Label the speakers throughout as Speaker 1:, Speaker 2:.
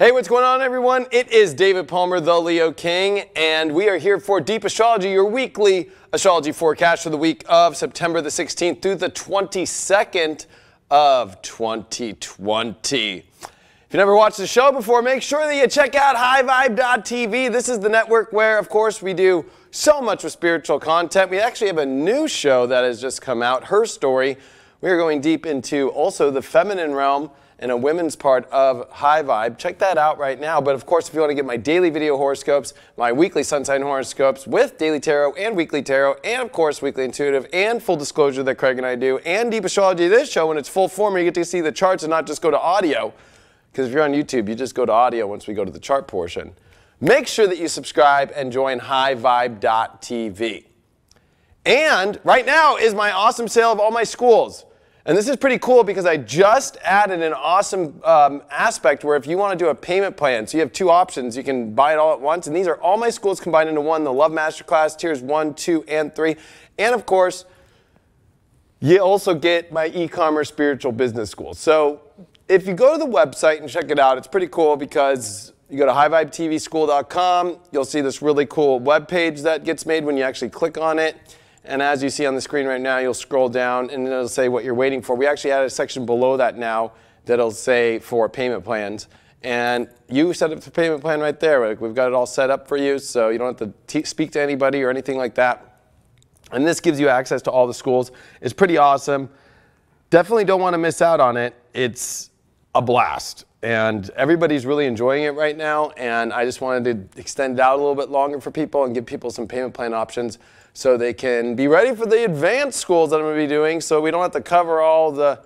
Speaker 1: Hey, what's going on, everyone? It is David Palmer, the Leo King, and we are here for Deep Astrology, your weekly astrology forecast for the week of September the 16th through the 22nd of 2020. If you never watched the show before, make sure that you check out highvibe.tv. This is the network where, of course, we do so much with spiritual content. We actually have a new show that has just come out, Her Story. We are going deep into also the feminine realm and a women's part of High Vibe. Check that out right now. But of course, if you want to get my daily video horoscopes, my weekly sun sign horoscopes with daily tarot and weekly tarot, and of course, weekly intuitive, and full disclosure that Craig and I do, and Deep Astrology, this show in its full form, where you get to see the charts and not just go to audio. Because if you're on YouTube, you just go to audio once we go to the chart portion. Make sure that you subscribe and join highvibe.tv. And right now is my awesome sale of all my schools. And this is pretty cool because I just added an awesome aspect where if you want to do a payment plan, so you have two options, you can buy it all at once. And these are all my schools combined into one, the Love Masterclass, tiers 1, 2, and 3. And of course, you also get my e-commerce spiritual business school. So if you go to the website and check it out, it's pretty cool because you go to highvibetvschool.com, you'll see this really cool web page that gets made when you actually click on it. And as you see on the screen right now, you'll scroll down and it'll say what you're waiting for. We actually added a section below that now that'll say for payment plans. And you set up the payment plan right there. We've got it all set up for you, so you don't have to speak to anybody or anything like that. And this gives you access to all the schools. It's pretty awesome. Definitely don't want to miss out on it. It's a blast. And everybody's really enjoying it right now. And I just wanted to extend it out a little bit longer for people and give people some payment plan options so they can be ready for the advanced schools that I'm going to be doing, so we don't have to cover all the,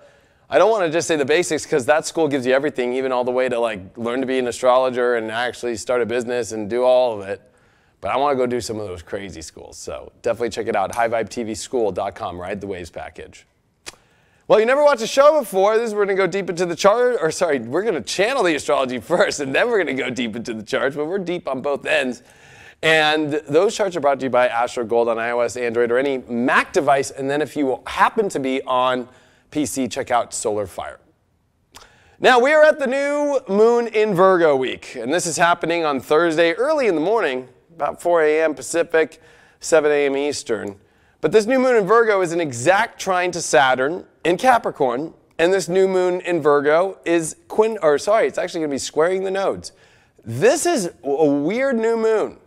Speaker 1: I don't want to just say the basics, because that school gives you everything, even all the way to like learn to be an astrologer and actually start a business and do all of it. But I want to go do some of those crazy schools, so definitely check it out, highvibetvschool.com, Ride the Waves package. Well, you never watched a show before. We're going to go deep into the chart, or sorry, we're going to channel the astrology first, and then we're going to go deep into the charts, but we're deep on both ends. And those charts are brought to you by Astro Gold on iOS, Android, or any Mac device. And then if you happen to be on PC, check out Solar Fire. Now, we are at the new moon in Virgo week. And this is happening on Thursday early in the morning, about 4 a.m. Pacific, 7 a.m. Eastern. But this new moon in Virgo is an exact trine to Saturn in Capricorn. And this new moon in Virgo is it's actually going to be squaring the nodes. This is a weird new moon.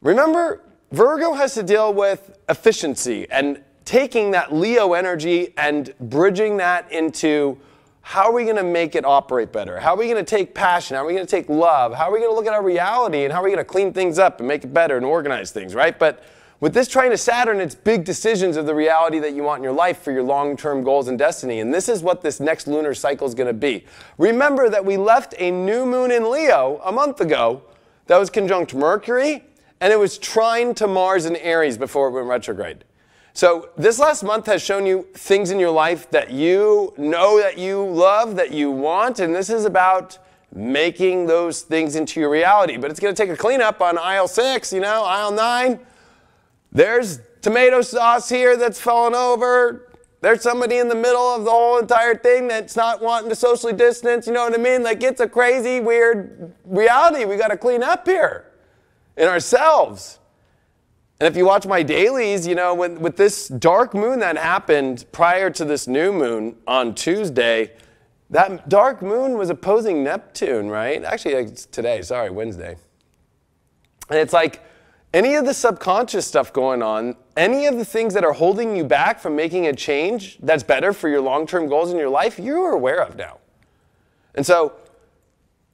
Speaker 1: Remember, Virgo has to deal with efficiency and taking that Leo energy and bridging that into how are we going to make it operate better? How are we going to take passion? How are we going to take love? How are we going to look at our reality? And how are we going to clean things up and make it better and organize things, right? But with this trine to Saturn, it's big decisions of the reality that you want in your life for your long-term goals and destiny. And this is what this next lunar cycle is going to be. Remember that we left a new moon in Leo a month ago that was conjunct Mercury, and it was trine to Mars in Aries before it went retrograde. So this last month has shown you things in your life that you know that you love, that you want, and this is about making those things into your reality. But it's going to take a cleanup on aisle 6, aisle 9. There's tomato sauce here that's fallen over. There's somebody in the middle of the whole entire thing that's not wanting to socially distance, you know what I mean? Like, it's a crazy, weird reality we got to clean up here in ourselves. And if you watch my dailies, with this dark moon that happened prior to this new moon on Tuesday, that dark moon was opposing Neptune, right? Actually, it's today, Wednesday. And it's like any of the subconscious stuff going on, any of the things that are holding you back from making a change that's better for your long-term goals in your life, you're aware of now. And so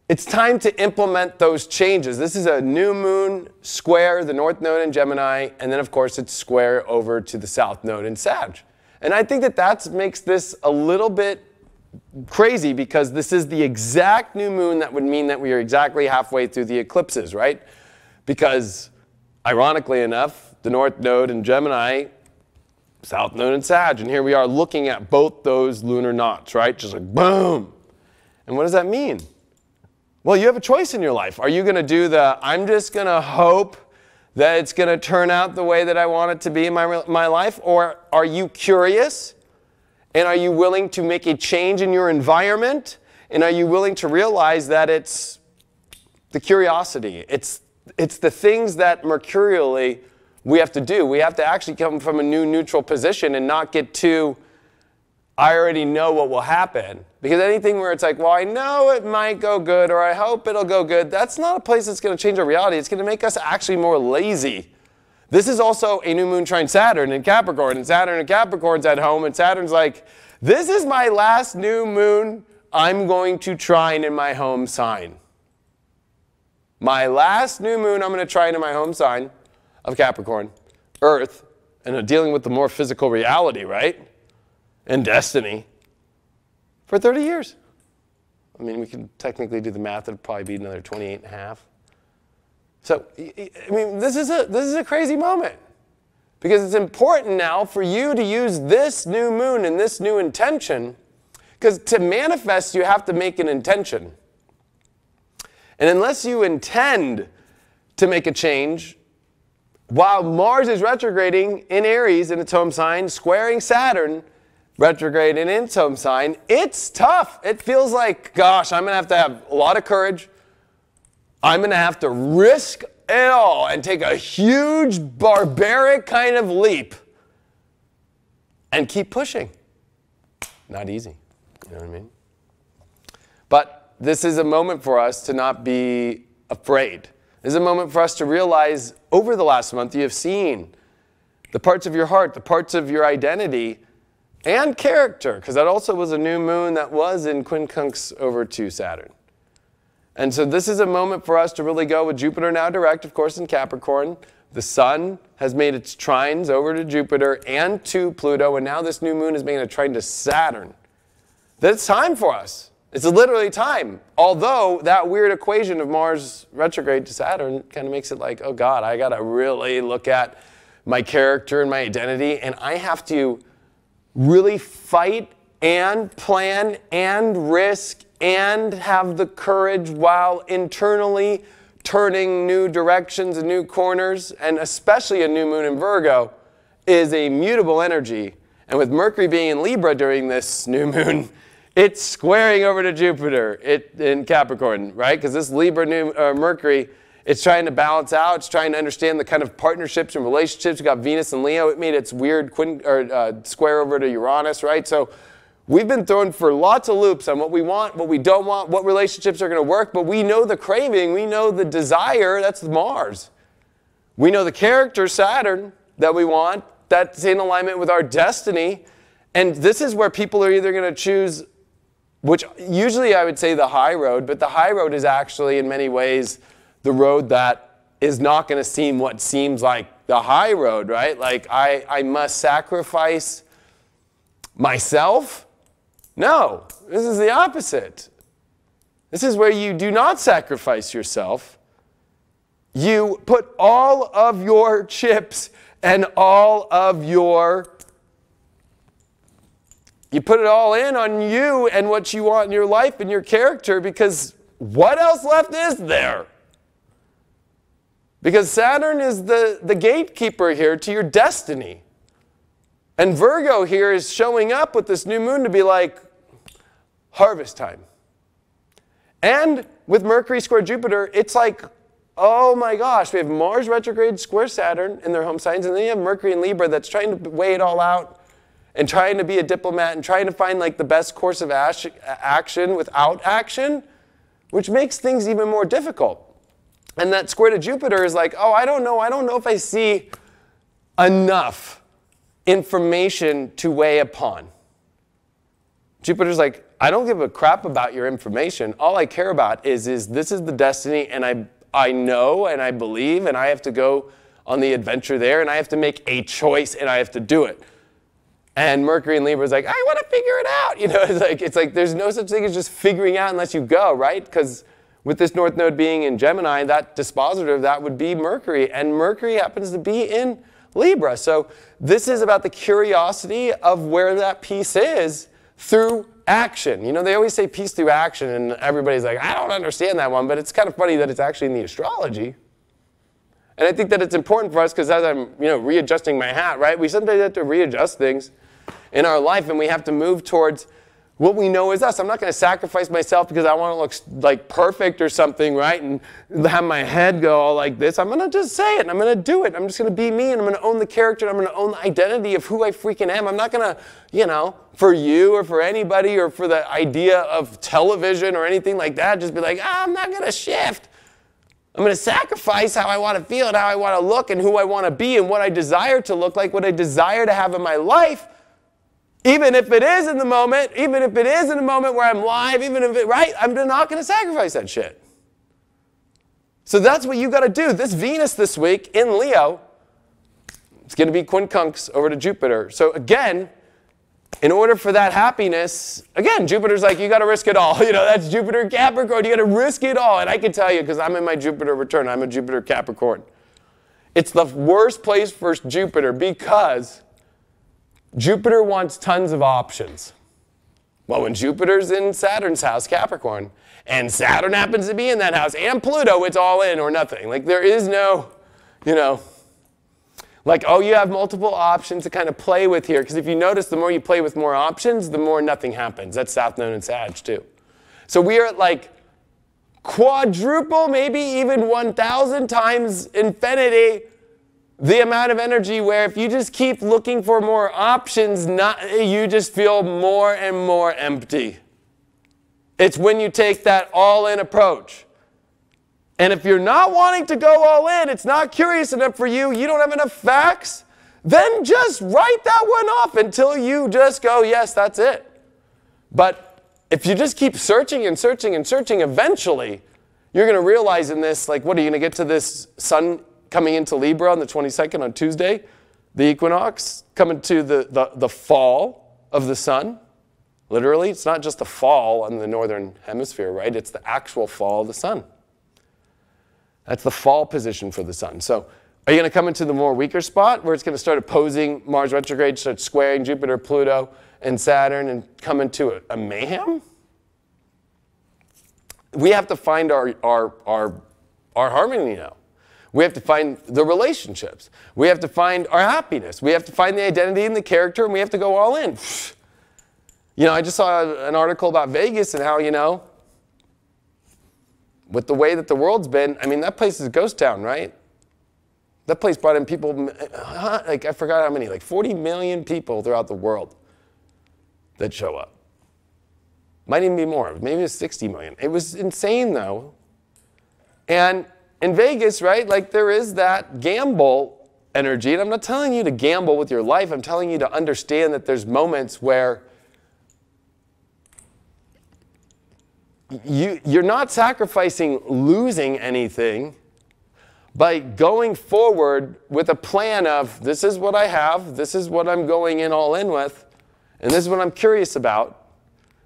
Speaker 1: it's time to implement those changes. This is a new moon square, the North Node in Gemini, and then of course it's square over to the South Node in Sag. And I think that makes this a little bit crazy because this is the exact new moon that would mean that we are exactly halfway through the eclipses, right? Because ironically enough, the North Node in Gemini, South Node in Sag, and here we are looking at both those lunar knots, right? Just like boom. And what does that mean? Well, you have a choice in your life. Are you going to do I'm just going to hope that it's going to turn out the way that I want it to be in my life? Or are you curious? And are you willing to make a change in your environment And are you willing to realize that it's the curiosity? It's the things that mercurially we have to do. We have to actually come from a new neutral position and not get too, I already know what will happen. Because anything where it's like, well, I know it might go good, or I hope it'll go good, that's not a place that's going to change our reality. It's going to make us actually more lazy. This is also a new moon trine Saturn in Capricorn, and Saturn in Capricorn's at home, and Saturn's like, this is my last new moon I'm going to trine in my home sign. My last new moon I'm going to trine in my home sign of Capricorn, Earth, and dealing with the more physical reality, right? And destiny. For 30 years. I mean, we could technically do the math. It'd probably be another 28 and a half. So, I mean, this is a crazy moment. Because it's important now for you to use this new moon and this new intention. Because to manifest, you have to make an intention. And unless you intend to make a change, while Mars is retrograding in Aries in its home sign, squaring Saturn, retrograde in its home sign, it's tough. It feels like, gosh, I'm going to have a lot of courage. I'm going to have to risk it all and take a huge, barbaric kind of leap and keep pushing. Not easy. You know what I mean? But this is a moment for us to not be afraid. This is a moment for us to realize over the last month you have seen the parts of your heart, the parts of your identity, and character, because that also was a new moon that was in quincunx over to Saturn. And so this is a moment for us to really go with Jupiter now direct, of course, in Capricorn. The Sun has made its trines over to Jupiter and to Pluto, and now this new moon is making a trine to Saturn. That it's time for us. It's literally time. Although that weird equation of Mars retrograde to Saturn kind of makes it like, oh God, I got to really look at my character and my identity, and I have to really fight and plan and risk and have the courage while internally turning new directions and new corners, and especially a new moon in Virgo is a mutable energy. And with Mercury being in Libra during this new moon, it's squaring over to Jupiter in Capricorn, right? Because this Libra new Mercury, it's trying to balance out. It's trying to understand the kind of partnerships and relationships. We've got Venus and Leo. It made its weird square over to Uranus, right? So we've been thrown for lots of loops on what we want, what we don't want, what relationships are going to work. But we know the craving. We know the desire. That's Mars. We know the character, Saturn, that we want. That's in alignment with our destiny. And this is where people are either going to choose, which usually I would say the high road, but the high road is actually in many ways the road that is not going to seem what seems like the high road, right? Like I must sacrifice myself? No, this is the opposite. This is where you do not sacrifice yourself. You put all of your chips and all of you put it all in on you and what you want in your life and your character, because what else left is there? Because Saturn is the gatekeeper here to your destiny. And Virgo here is showing up with this new moon to be like, harvest time. And with Mercury square Jupiter, it's like, oh my gosh, we have Mars retrograde square Saturn in their home signs, and then you have Mercury in Libra that's trying to weigh it all out and trying to be a diplomat and trying to find like the best course of action without action, which makes things even more difficult. And that square to Jupiter is like, oh, I don't know if I see enough information to weigh upon. Jupiter's like, I don't give a crap about your information. All I care about is this is the destiny, and I know and I believe, and I have to go on the adventure there, and I have to make a choice, and I have to do it. And Mercury in Libra is like, I want to figure it out. You know, it's like there's no such thing as just figuring out unless you go, right? Because with this North Node being in Gemini, that dispositive, that would be Mercury. And Mercury happens to be in Libra. So this is about the curiosity of where that piece is through action. You know, they always say peace through action, and everybody's like, I don't understand that one, but it's kind of funny that it's actually in the astrology. And I think that it's important for us, because as I'm, readjusting my hat, right, we sometimes have to readjust things in our life, and we have to move towards what we know is us. I'm not going to sacrifice myself because I want to look like perfect or something, right? And have my head go all like this. I'm going to just say it and I'm going to do it. I'm just going to be me and I'm going to own the character and I'm going to own the identity of who I freaking am. I'm not going to, for you or for anybody or for the idea of television or anything like that, just be like, I'm not going to shift. I'm going to sacrifice how I want to feel and how I want to look and who I want to be and what I desire to look like, what I desire to have in my life. Even if it is in the moment, even if it is in a moment where I'm live, even if right, I'm not going to sacrifice that shit. So that's what you got to do. This Venus this week in Leo, it's going to be quincunx over to Jupiter. So again, in order for that happiness, again, Jupiter's like, you got to risk it all. That's Jupiter Capricorn. You got to risk it all. And I can tell you, because I'm in my Jupiter return, I'm a Jupiter Capricorn. It's the worst place for Jupiter because Jupiter wants tons of options. Well, when Jupiter's in Saturn's house, Capricorn, and Saturn happens to be in that house, and Pluto, it's all in or nothing. Like there is no, like, oh, you have multiple options to kind of play with here. Because if you notice, the more you play with more options, the more nothing happens. That's South Node and Sag too. So we are at like quadruple, maybe even 1,000 times infinity the amount of energy where if you just keep looking for more options, you just feel more and more empty. It's when you take that all-in approach. And if you're not wanting to go all in, it's not curious enough for you, you don't have enough facts, then just write that one off until you just go, yes, that's it. But if you just keep searching and searching and searching, eventually you're going to realize in this, like, what are you going to get to this sun coming into Libra on the 22nd on Tuesday, the equinox, coming to the fall of the sun. Literally, it's not just the fall on the northern hemisphere, right? It's the actual fall of the sun. That's the fall position for the sun. So are you going to come into the more weaker spot where it's going to start opposing Mars retrograde, start squaring Jupiter, Pluto, and Saturn, and come into a mayhem? We have to find our harmony now. We have to find the relationships. We have to find our happiness. We have to find the identity and the character, and we have to go all in. I just saw an article about Vegas and how, with the way that the world's been, I mean, that place is a ghost town, right? That place brought in people, like I forgot how many, like 40 million people throughout the world that show up. Might even be more. Maybe it's 60 million. It was insane, though. And in Vegas, right, like there is that gamble energy. And I'm not telling you to gamble with your life. I'm telling you to understand that there's moments where you're not sacrificing losing anything by going forward with a plan of this is what I have, this is what I'm going in all in with, and this is what I'm curious about.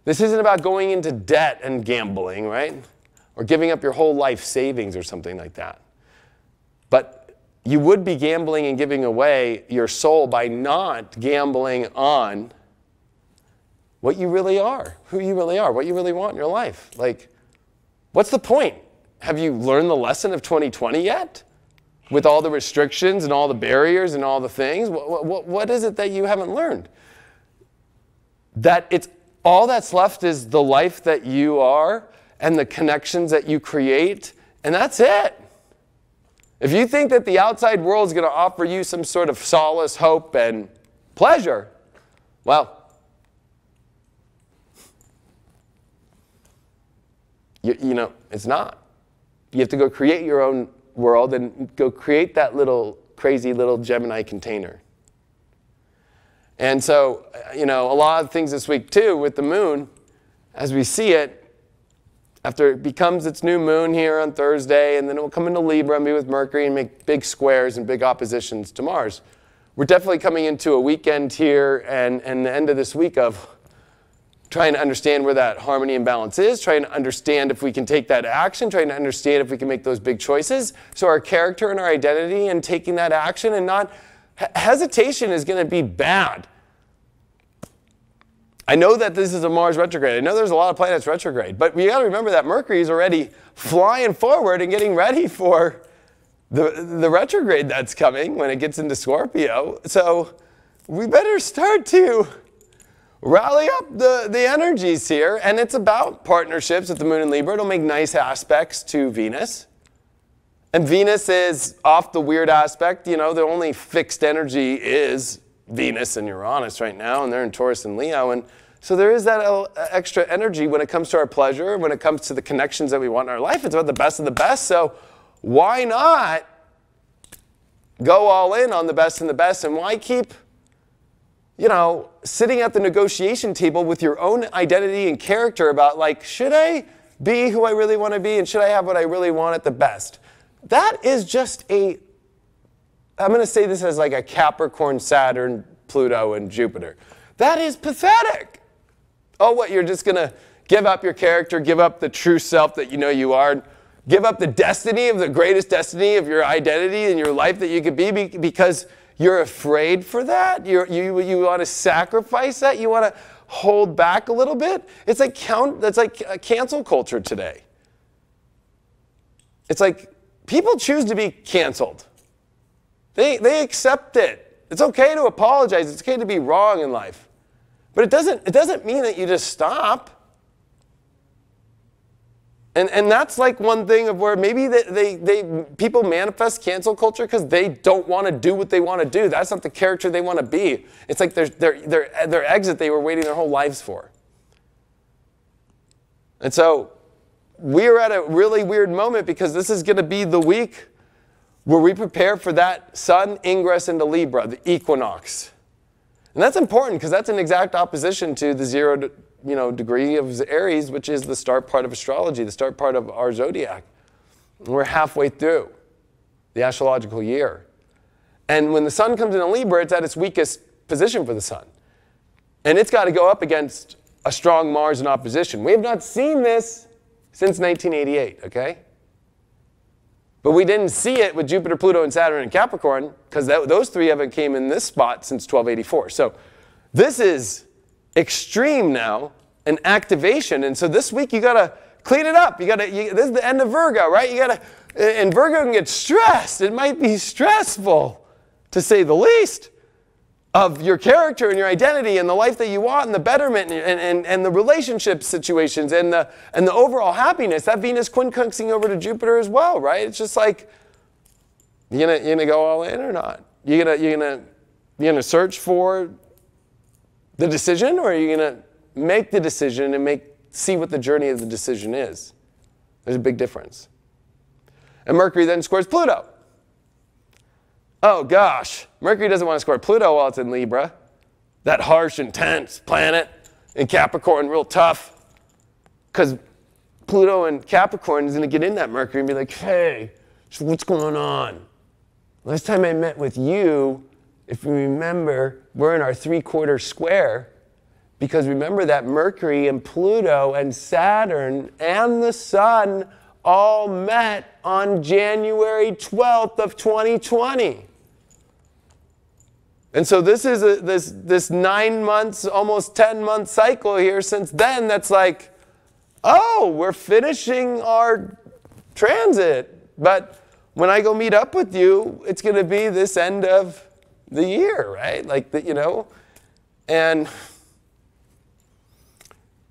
Speaker 1: This isn't about going into debt and gambling, right? Or giving up your whole life savings or something like that. But you would be gambling and giving away your soul by not gambling on what you really are, who you really are, what you really want in your life. Like, what's the point? Have you learned the lesson of 2020 yet? With all the restrictions and all the barriers and all the things? What is it that you haven't learned? That it's all that's left is the life that you are and the connections that you create, and that's it. If you think that the outside world is going to offer you some sort of solace, hope, and pleasure, well, it's not. You have to go create your own world and go create that little crazy little Gemini container. And so, a lot of things this week too with the moon, as we see it, after it becomes its new moon here on Thursday, and then it will come into Libra and be with Mercury and make big squares and big oppositions to Mars. We're definitely coming into a weekend here and the end of this week of trying to understand where that harmony and balance is, trying to understand if we can take that action, trying to understand if we can make those big choices. So our character and our identity and taking that action and not, hesitation is going to be bad. I know that this is a Mars retrograde. I know there's a lot of planets retrograde, but we got to remember that Mercury is already flying forward and getting ready for the retrograde that's coming when it gets into Scorpio. So we better start to rally up the energies here. And it's about partnerships with the moon in Libra. It'll make nice aspects to Venus. And Venus is off the weird aspect. You know, the only fixed energy is Venus and Uranus right now, and they're in Taurus and Leo. And so there is that extra energy when it comes to our pleasure, when it comes to the connections that we want in our life. It's about the best of the best. So why not go all in on the best and the best? And why keep, you know, sitting at the negotiation table with your own identity and character about, like, should I be who I really want to be, and should I have what I really want at the best? That is just I'm going to say this as like a Capricorn, Saturn, Pluto, and Jupiter. That is pathetic. Oh, what, you're just going to give up your character, give up the true self that you know you are, give up the destiny of the greatest destiny of your identity and your life that you could be because you're afraid for that? You want to sacrifice that? You want to hold back a little bit? It's like cancel culture today. It's like people choose to be canceled. They accept it. It's okay to apologize. It's okay to be wrong in life. But it doesn't mean that you just stop. And that's like one thing of where maybe people manifest cancel culture because they don't want to do what they want to do. That's not the character they want to be. It's like their exit they were waiting their whole lives for. And so we're at a really weird moment because this is going to be the week where we prepare for that sun ingress into Libra, the equinox. And that's important because that's an exact opposition to the 0 degree of Aries, which is the start part of astrology, the start part of our zodiac. We're halfway through the astrological year. And when the sun comes into Libra, it's at its weakest position for the sun. And it's got to go up against a strong Mars in opposition. We have not seen this since 1988, okay? But we didn't see it with Jupiter, Pluto, and Saturn and Capricorn because those three haven't came in this spot since 1284. So this is extreme now, an activation. And so this week you got to clean it up. This is the end of Virgo, right? And Virgo can get stressed. It might be stressful, to say the least, of your character and your identity and the life that you want and the betterment and the relationship situations and the overall happiness. That Venus quincunxing over to Jupiter as well, right? It's just like, you gonna go all in or not? You gonna search for the decision, or are you gonna make the decision and see what the journey of the decision is? There's a big difference. And Mercury then squares Pluto. Oh gosh, Mercury doesn't want to square Pluto while it's in Libra. That harsh, intense planet in Capricorn, real tough. Because Pluto and Capricorn is going to get in that Mercury and be like, hey, so what's going on? Last time I met with you, if you remember, we're in our 3/4 square. Because remember that Mercury and Pluto and Saturn and the Sun all met on January 12th of 2020. And so this is this 9 months, almost 10-month cycle here since then that's like, oh, we're finishing our transit. But when I go meet up with you, it's going to be this end of the year, right? And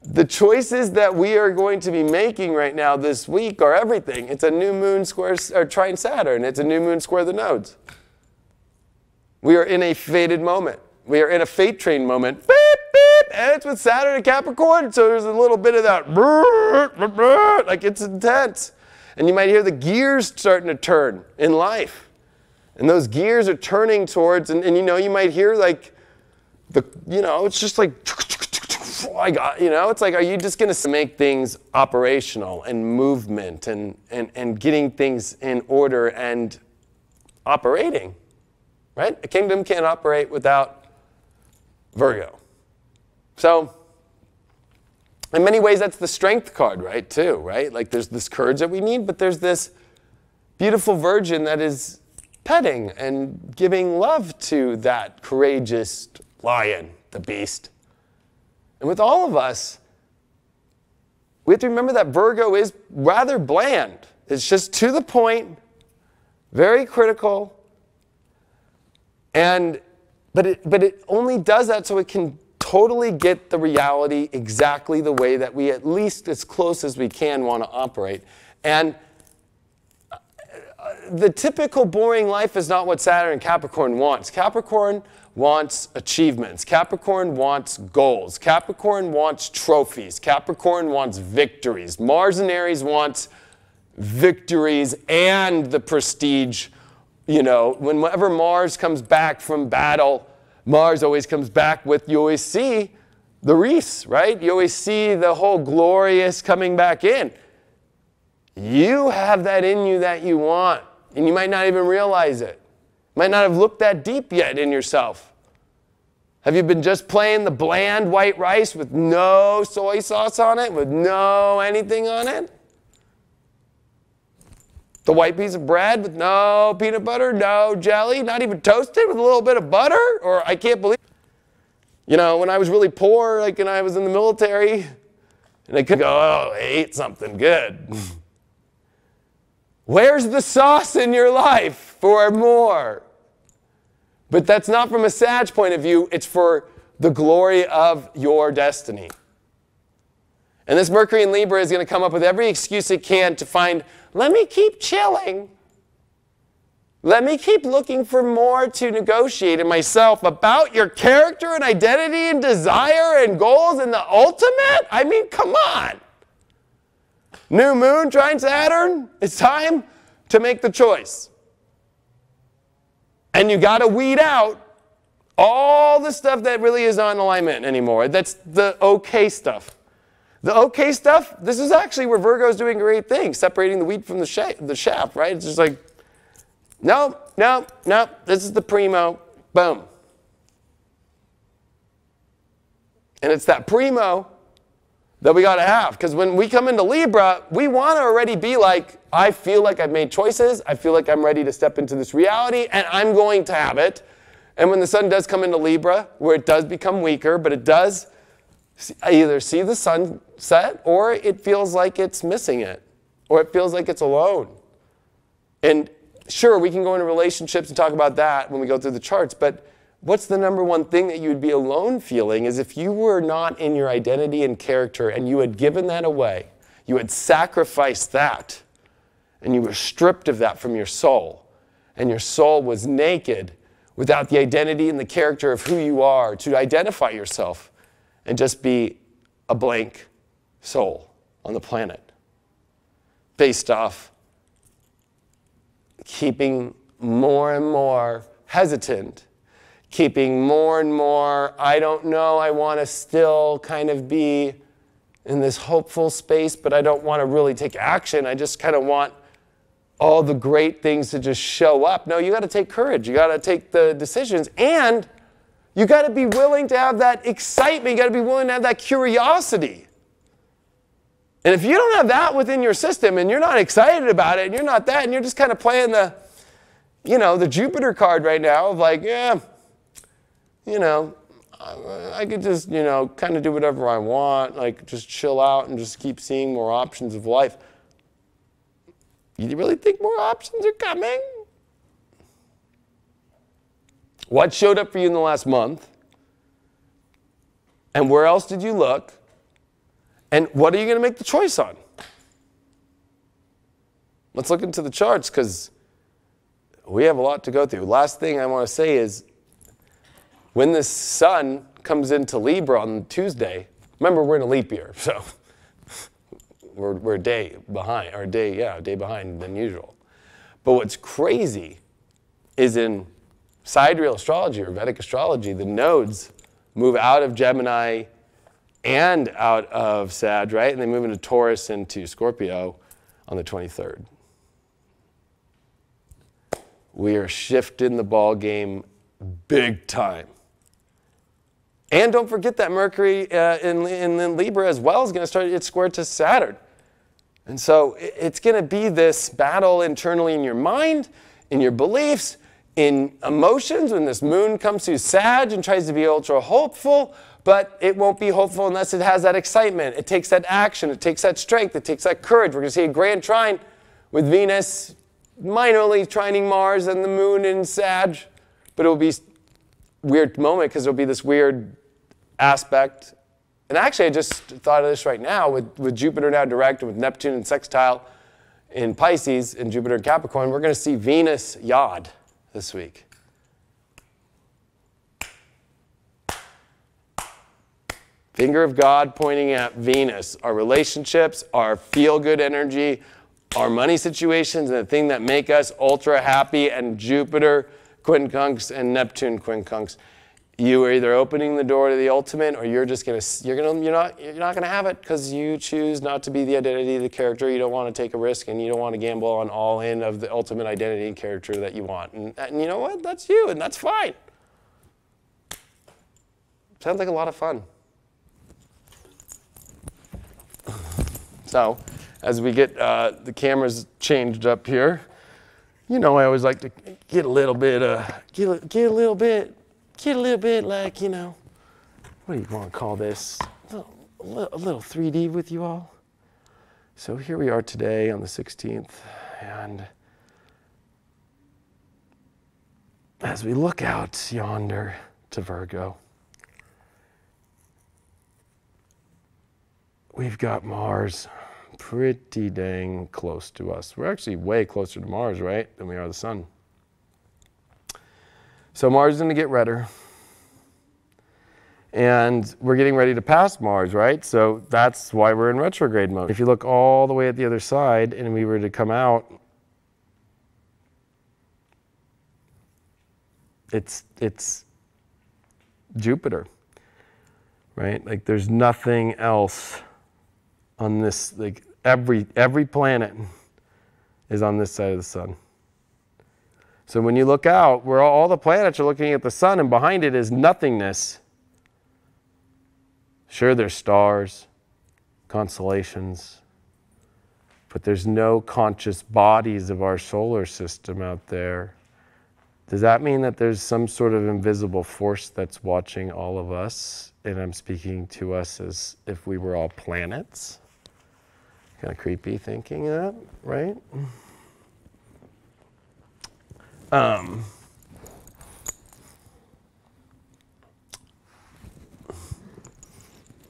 Speaker 1: the choices that we are going to be making right now this week are everything. It's a new moon square, or trine Saturn. It's a new moon square the nodes. We are in a fated moment. We are in a fate train moment. Beep, beep, and it's with Saturn and Capricorn, so there's a little bit of that, like it's intense. And you might hear the gears starting to turn in life. And those gears are turning towards, and you might hear like, it's just like, it's like, are you just going to make things operational and movement and getting things in order and operating, right? A kingdom can't operate without Virgo. So in many ways, that's the strength card, right, too, right? Like there's this courage that we need, but there's this beautiful virgin that is petting and giving love to that courageous lion, the beast. And with all of us, we have to remember that Virgo is rather bland. It's just to the point, very critical, but it only does that so it can totally get the reality exactly the way that we, at least as close as we can, want to operate. And the typical boring life is not what Saturn and Capricorn wants. Capricorn wants achievements. Capricorn wants goals. Capricorn wants trophies. Capricorn wants victories. Mars and Aries wants victories and the prestige. You know, whenever Mars comes back from battle, Mars always comes back with, you always see the wreaths, right? You always see the whole glorious coming back in. You have that in you that you want, and you might not even realize it. Might not have looked that deep yet in yourself. Have you been just playing the bland white rice with no soy sauce on it, with no anything on it? The white piece of bread with no peanut butter, no jelly, not even toasted with a little bit of butter? Or I can't believe, you know, when I was really poor, like when I was in the military, and I could go, oh, I ate something good. Where's the sauce in your life for more? But that's not from a Sag point of view. It's for the glory of your destiny. And this Mercury in Libra is going to come up with every excuse it can to find, let me keep chilling. Let me keep looking for more to negotiate in myself about your character and identity and desire and goals and the ultimate. I mean, come on. New moon, trine Saturn, it's time to make the choice. And you got to weed out all the stuff that really is not in alignment anymore. That's the okay stuff. The okay stuff, this is actually where Virgo's doing a great thing, separating the wheat from the chaff, right? It's just like, no, no, no, this is the primo, boom. And it's that primo that we got to have. Because when we come into Libra, we want to already be like, I feel like I've made choices. I feel like I'm ready to step into this reality, and I'm going to have it. And when the sun does come into Libra, where it does become weaker, but it does either see the sun set, or it feels like it's missing it, or it feels like it's alone. And sure, we can go into relationships and talk about that when we go through the charts, but what's the number one thing that you would be alone feeling is if you were not in your identity and character and you had given that away, you had sacrificed that, and you were stripped of that from your soul, and your soul was naked without the identity and the character of who you are to identify yourself and just be a blank soul on the planet based off keeping more and more hesitant, keeping more and more, I don't know, I want to still kind of be in this hopeful space, but I don't want to really take action. I just kind of want all the great things to just show up. No, you got to take courage. You got to take the decisions, and you got to be willing to have that excitement. You got to be willing to have that curiosity. And if you don't have that within your system and you're not excited about it and you're not that and you're just kind of playing the, you know, the Jupiter card right now of like, yeah, you know, I could just, you know, kind of do whatever I want, like just chill out and just keep seeing more options of life. You really think more options are coming? What showed up for you in the last month? And where else did you look? And what are you going to make the choice on? Let's look into the charts because we have a lot to go through. Last thing I want to say is when the sun comes into Libra on Tuesday, remember we're in a leap year, so we're a day behind, or a day behind than usual. But what's crazy is in sidereal astrology or Vedic astrology, the nodes move out of Gemini and out of Sag, right? And they move into Taurus into Scorpio on the 23rd. We are shifting the ball game big time. And don't forget that Mercury in Libra as well is going to start its square to Saturn. And so it's going to be this battle internally in your mind, in your beliefs, in emotions when this moon comes to Sag and tries to be ultra hopeful, but it won't be hopeful unless it has that excitement. It takes that action. It takes that strength. It takes that courage. We're going to see a grand trine with Venus minorly trining Mars and the moon in Sag, but it will be a weird moment because there will be this weird aspect. And actually, I just thought of this right now with Jupiter now direct, with Neptune and sextile in Pisces and Jupiter in Capricorn, we're going to see Venus Yod this week. Finger of God pointing at Venus, our relationships, our feel-good energy, our money situations, and the thing that make us ultra happy, and Jupiter quincunx and Neptune quincunx. You are either opening the door to the ultimate, or you're not gonna have it because you choose not to be the identity of the character. You don't want to take a risk, and you don't want to gamble on all in of the ultimate identity and character that you want. And you know what? That's you, and that's fine. Sounds like a lot of fun. So, as we get the cameras changed up here, you know, I always like to get a little bit like, you know, what do you want to call this? A little 3D with you all. So here we are today on the 16th, and as we look out yonder to Virgo, we've got Mars pretty dang close to us. We're actually way closer to Mars, right, than we are the sun. So Mars is going to get redder. And we're getting ready to pass Mars, right? So that's why we're in retrograde mode. If you look all the way at the other side and we were to come out, it's Jupiter, right? Like there's nothing else on this, like every planet is on this side of the sun. So when you look out, where all the planets are looking at the sun, and behind it is nothingness. Sure, there's stars, constellations, but there's no conscious bodies of our solar system out there. Does that mean that there's some sort of invisible force that's watching all of us, and I'm speaking to us as if we were all planets? Kind of creepy thinking that, right?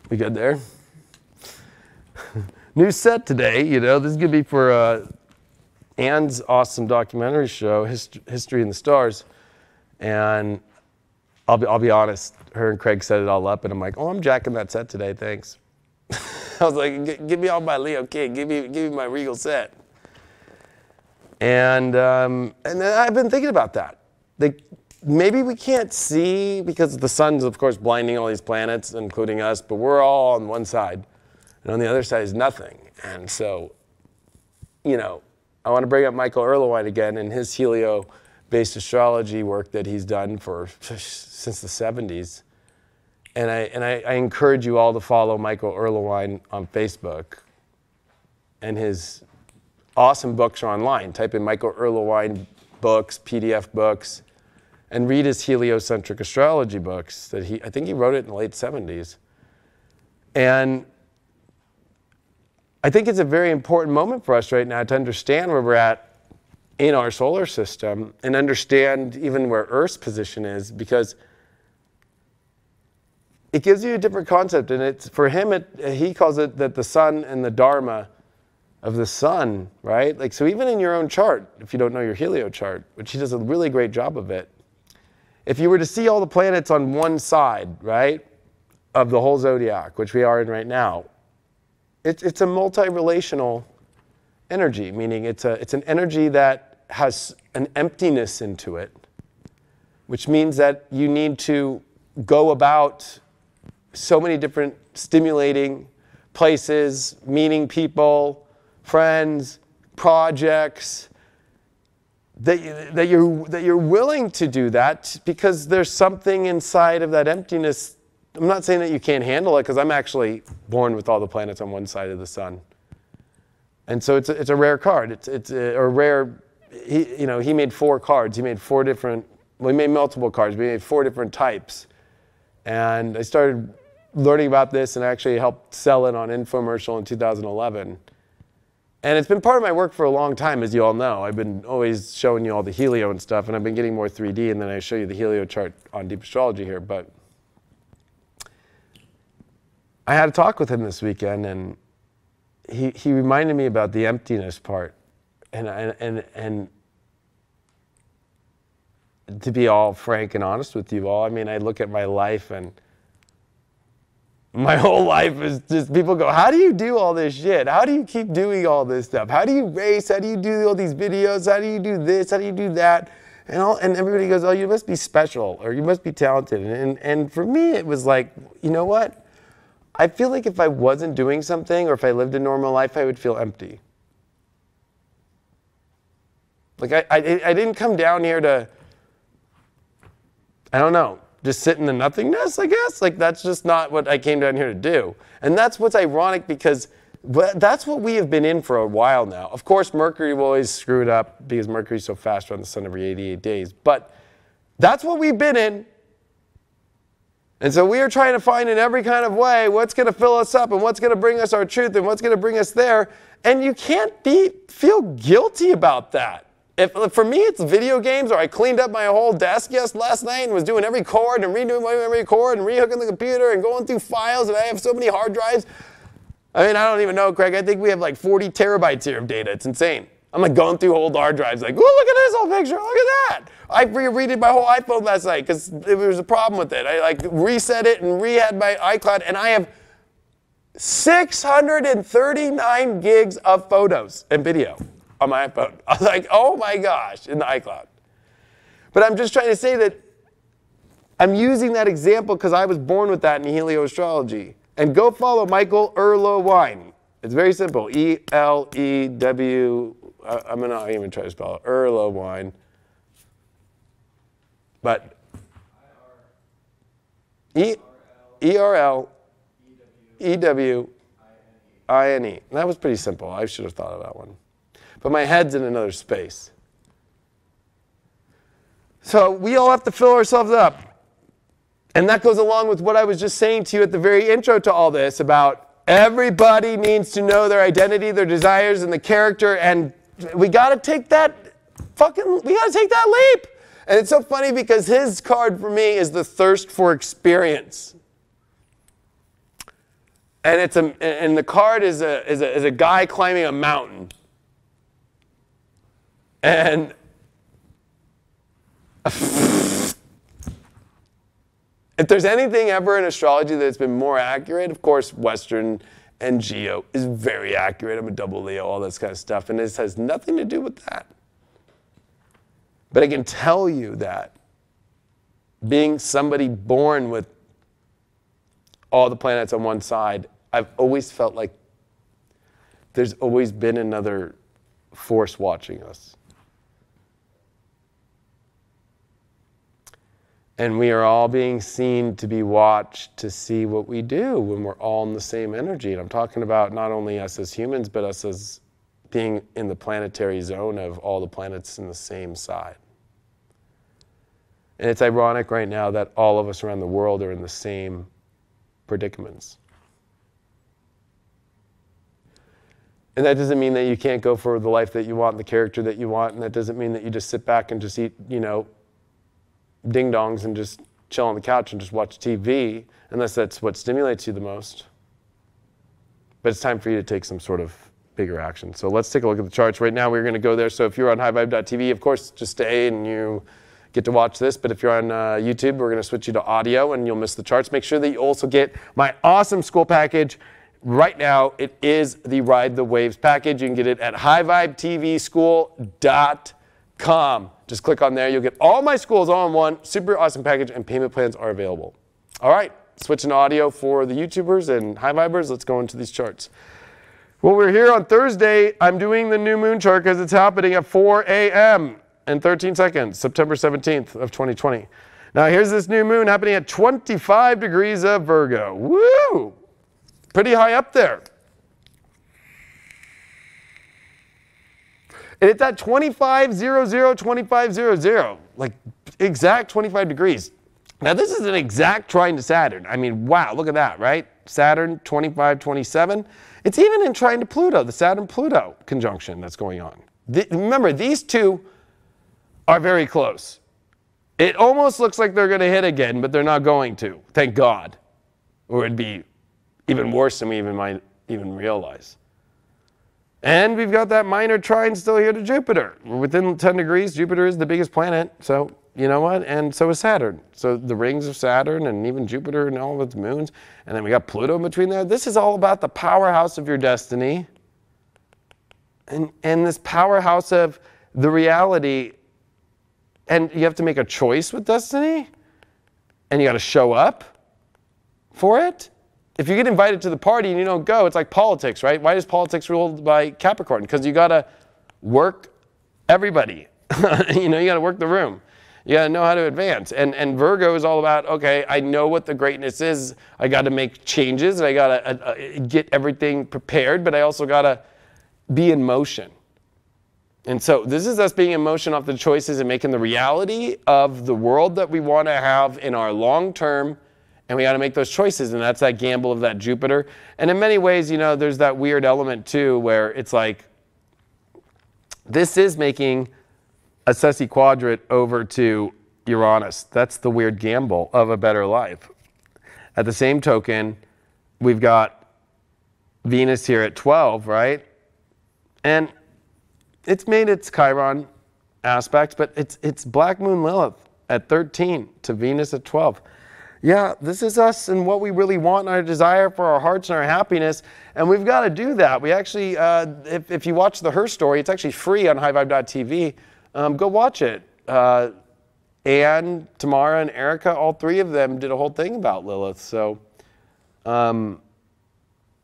Speaker 1: We good there? New set today, you know, this is going to be for Anne's awesome documentary show, History in the Stars. And I'll be honest, her and Craig set it all up, and I'm like, oh, I'm jacking that set today, thanks. I was like, give me all my Leo King, give me my regal set. And then I've been thinking about that. Maybe we can't see because the sun's, of course, blinding all these planets, including us, but we're all on one side. And on the other side is nothing. And so, you know, I want to bring up Michael Erlewine again and his helio-based astrology work that he's done since the 70s. And I encourage you all to follow Michael Erlewine on Facebook. And his awesome books are online. Type in Michael Erlewine books, PDF books, and read his heliocentric astrology books that I think he wrote it in the late 70s. And I think it's a very important moment for us right now to understand where we're at in our solar system and understand even where Earth's position is, because it gives you a different concept. And it's, for him, he calls it that the sun and the dharma of the sun, right? Like, so even in your own chart, if you don't know your helio chart, which he does a really great job of it, if you were to see all the planets on one side, right, of the whole zodiac, which we are in right now, it's a multi-relational energy, meaning it's an energy that has an emptiness into it, which means that you need to go about so many different stimulating places, meeting people, friends, projects, that you're willing to do that because there's something inside of that emptiness. I'm not saying that you can't handle it, because I'm actually born with all the planets on one side of the sun. And so it's a rare card. It's a rare, he made 4 cards. He made 4 different, well, he made multiple cards, but he made 4 different types. And I started learning about this and actually helped sell it on infomercial in 2011. And it's been part of my work for a long time, as you all know. I've been always showing you all the helio and stuff, and I've been getting more 3D, and then I show you the helio chart on Deep Astrology here. But I had a talk with him this weekend, and he reminded me about the emptiness part, and to be all frank and honest with you all, I mean, I look at my life, and my whole life is just, people go, how do you do all this shit? How do you keep doing all this stuff? How do you race? How do you do all these videos? How do you do this? How do you do that? And everybody goes, oh, you must be special, or you must be talented. And for me, it was like, you know what? I feel like if I wasn't doing something, or if I lived a normal life, I would feel empty. Like I didn't come down here to, I don't know, just sit in the nothingness, I guess. Like, that's just not what I came down here to do. And that's what's ironic, because that's what we have been in for a while now. Of course, Mercury will always screw it up because Mercury's so fast around the sun every 88 days. But that's what we've been in. And so we are trying to find in every kind of way what's going to fill us up and what's going to bring us our truth and what's going to bring us there. And you can't feel guilty about that. If for me, it's video games, or I cleaned up my whole desk last night and was doing every chord and redoing every chord and rehooking the computer and going through files, and I have so many hard drives. I mean, I don't even know, Craig. I think we have like 40 terabytes here of data. It's insane. I'm like going through old hard drives like, oh, look at this old picture. Look at that. I redid my whole iPhone last night because there was a problem with it. I like reset it and re-had my iCloud, and I have 639 gigs of photos and video on my iPhone. I was like, oh my gosh, in the iCloud. But I'm just trying to say that I'm using that example because I was born with that in helioastrology. And go follow Michael Erlewine. It's very simple. E-L-E-W, I'm not even try to spell it, Erlewine. But E-R-L-E-W-I-N-E. That was pretty simple. I should have thought of that one. But my head's in another space. So we all have to fill ourselves up. And that goes along with what I was just saying to you at the very intro to all this about everybody needs to know their identity, their desires, and the character, and we got to take that leap. And it's so funny because his card for me is the thirst for experience. And the card is a guy climbing a mountain. And if there's anything ever in astrology that's been more accurate, of course, Western and Geo is very accurate. I'm a double Leo, all this kind of stuff. And this has nothing to do with that. But I can tell you that being somebody born with all the planets on one side, I've always felt like there's always been another force watching us. And we are all being seen to be watched to see what we do when we're all in the same energy. And I'm talking about not only us as humans, but us as being in the planetary zone of all the planets in the same side. And it's ironic right now that all of us around the world are in the same predicaments. And that doesn't mean that you can't go for the life that you want, the character that you want, and that doesn't mean that you just sit back and just eat, ding-dongs and just chill on the couch and just watch TV, unless that's what stimulates you the most. But it's time for you to take some sort of bigger action. So let's take a look at the charts. Right now we're going to go there. So if you're on highvibe.tv, of course, just stay and you get to watch this. But if you're on YouTube, we're going to switch you to audio and you'll miss the charts. Make sure that you also get my awesome school package. Right now, it is the Ride the Waves package. You can get it at highvibetvschool.com. Just click on there. You'll get all my schools all in one. Super awesome package, and payment plans are available. All right, switching to audio for the YouTubers and high vibers. Let's go into these charts. Well, we're here on Thursday. I'm doing the new moon chart because it's happening at 4 a.m. in 13 seconds, September 17th of 2020. Now, here's this new moon happening at 25 degrees of Virgo. Woo! Pretty high up there. And it's at 2500, 2500, like exact 25 degrees. Now this is an exact trine to Saturn. I mean, wow, look at that, right? Saturn 25-27. It's even in trine to Pluto, the Saturn-Pluto conjunction that's going on. Remember, these two are very close. It almost looks like they're going to hit again, but they're not going to, thank God. Or it'd be even worse than we might even realize. And we've got that minor trine still here to Jupiter. We're within 10 degrees. Jupiter is the biggest planet, so you know what? And so is Saturn. So the rings of Saturn and even Jupiter and all of its moons. And then we got Pluto in between there. This is all about the powerhouse of your destiny. And this powerhouse of the reality. And you have to make a choice with destiny. And you got to show up for it. If you get invited to the party and you don't go, it's like politics, right? Why is politics ruled by Capricorn? Because you got to work everybody. You got to work the room. You got to know how to advance. And Virgo is all about, okay, I know what the greatness is. I got to make changes. And I got to get everything prepared, but I also got to be in motion. And so this is us being in motion off the choices and making the reality of the world that we want to have in our long term. And we got to make those choices, and that's that gamble of that Jupiter. And in many ways, there's that weird element too, where it's like, this is making a sesquiquadrate over to Uranus. That's the weird gamble of a better life. At the same token, we've got Venus here at 12, right? And it's made its Chiron aspects, but it's Black Moon Lilith at 13 to Venus at 12. Yeah, this is us and what we really want and our desire for our hearts and our happiness. And we've got to do that. We actually, if you watch the Her Story, it's actually free on highvibe.tv. Go watch it. Anne, Tamara, and Erica, all three of them did a whole thing about Lilith. So go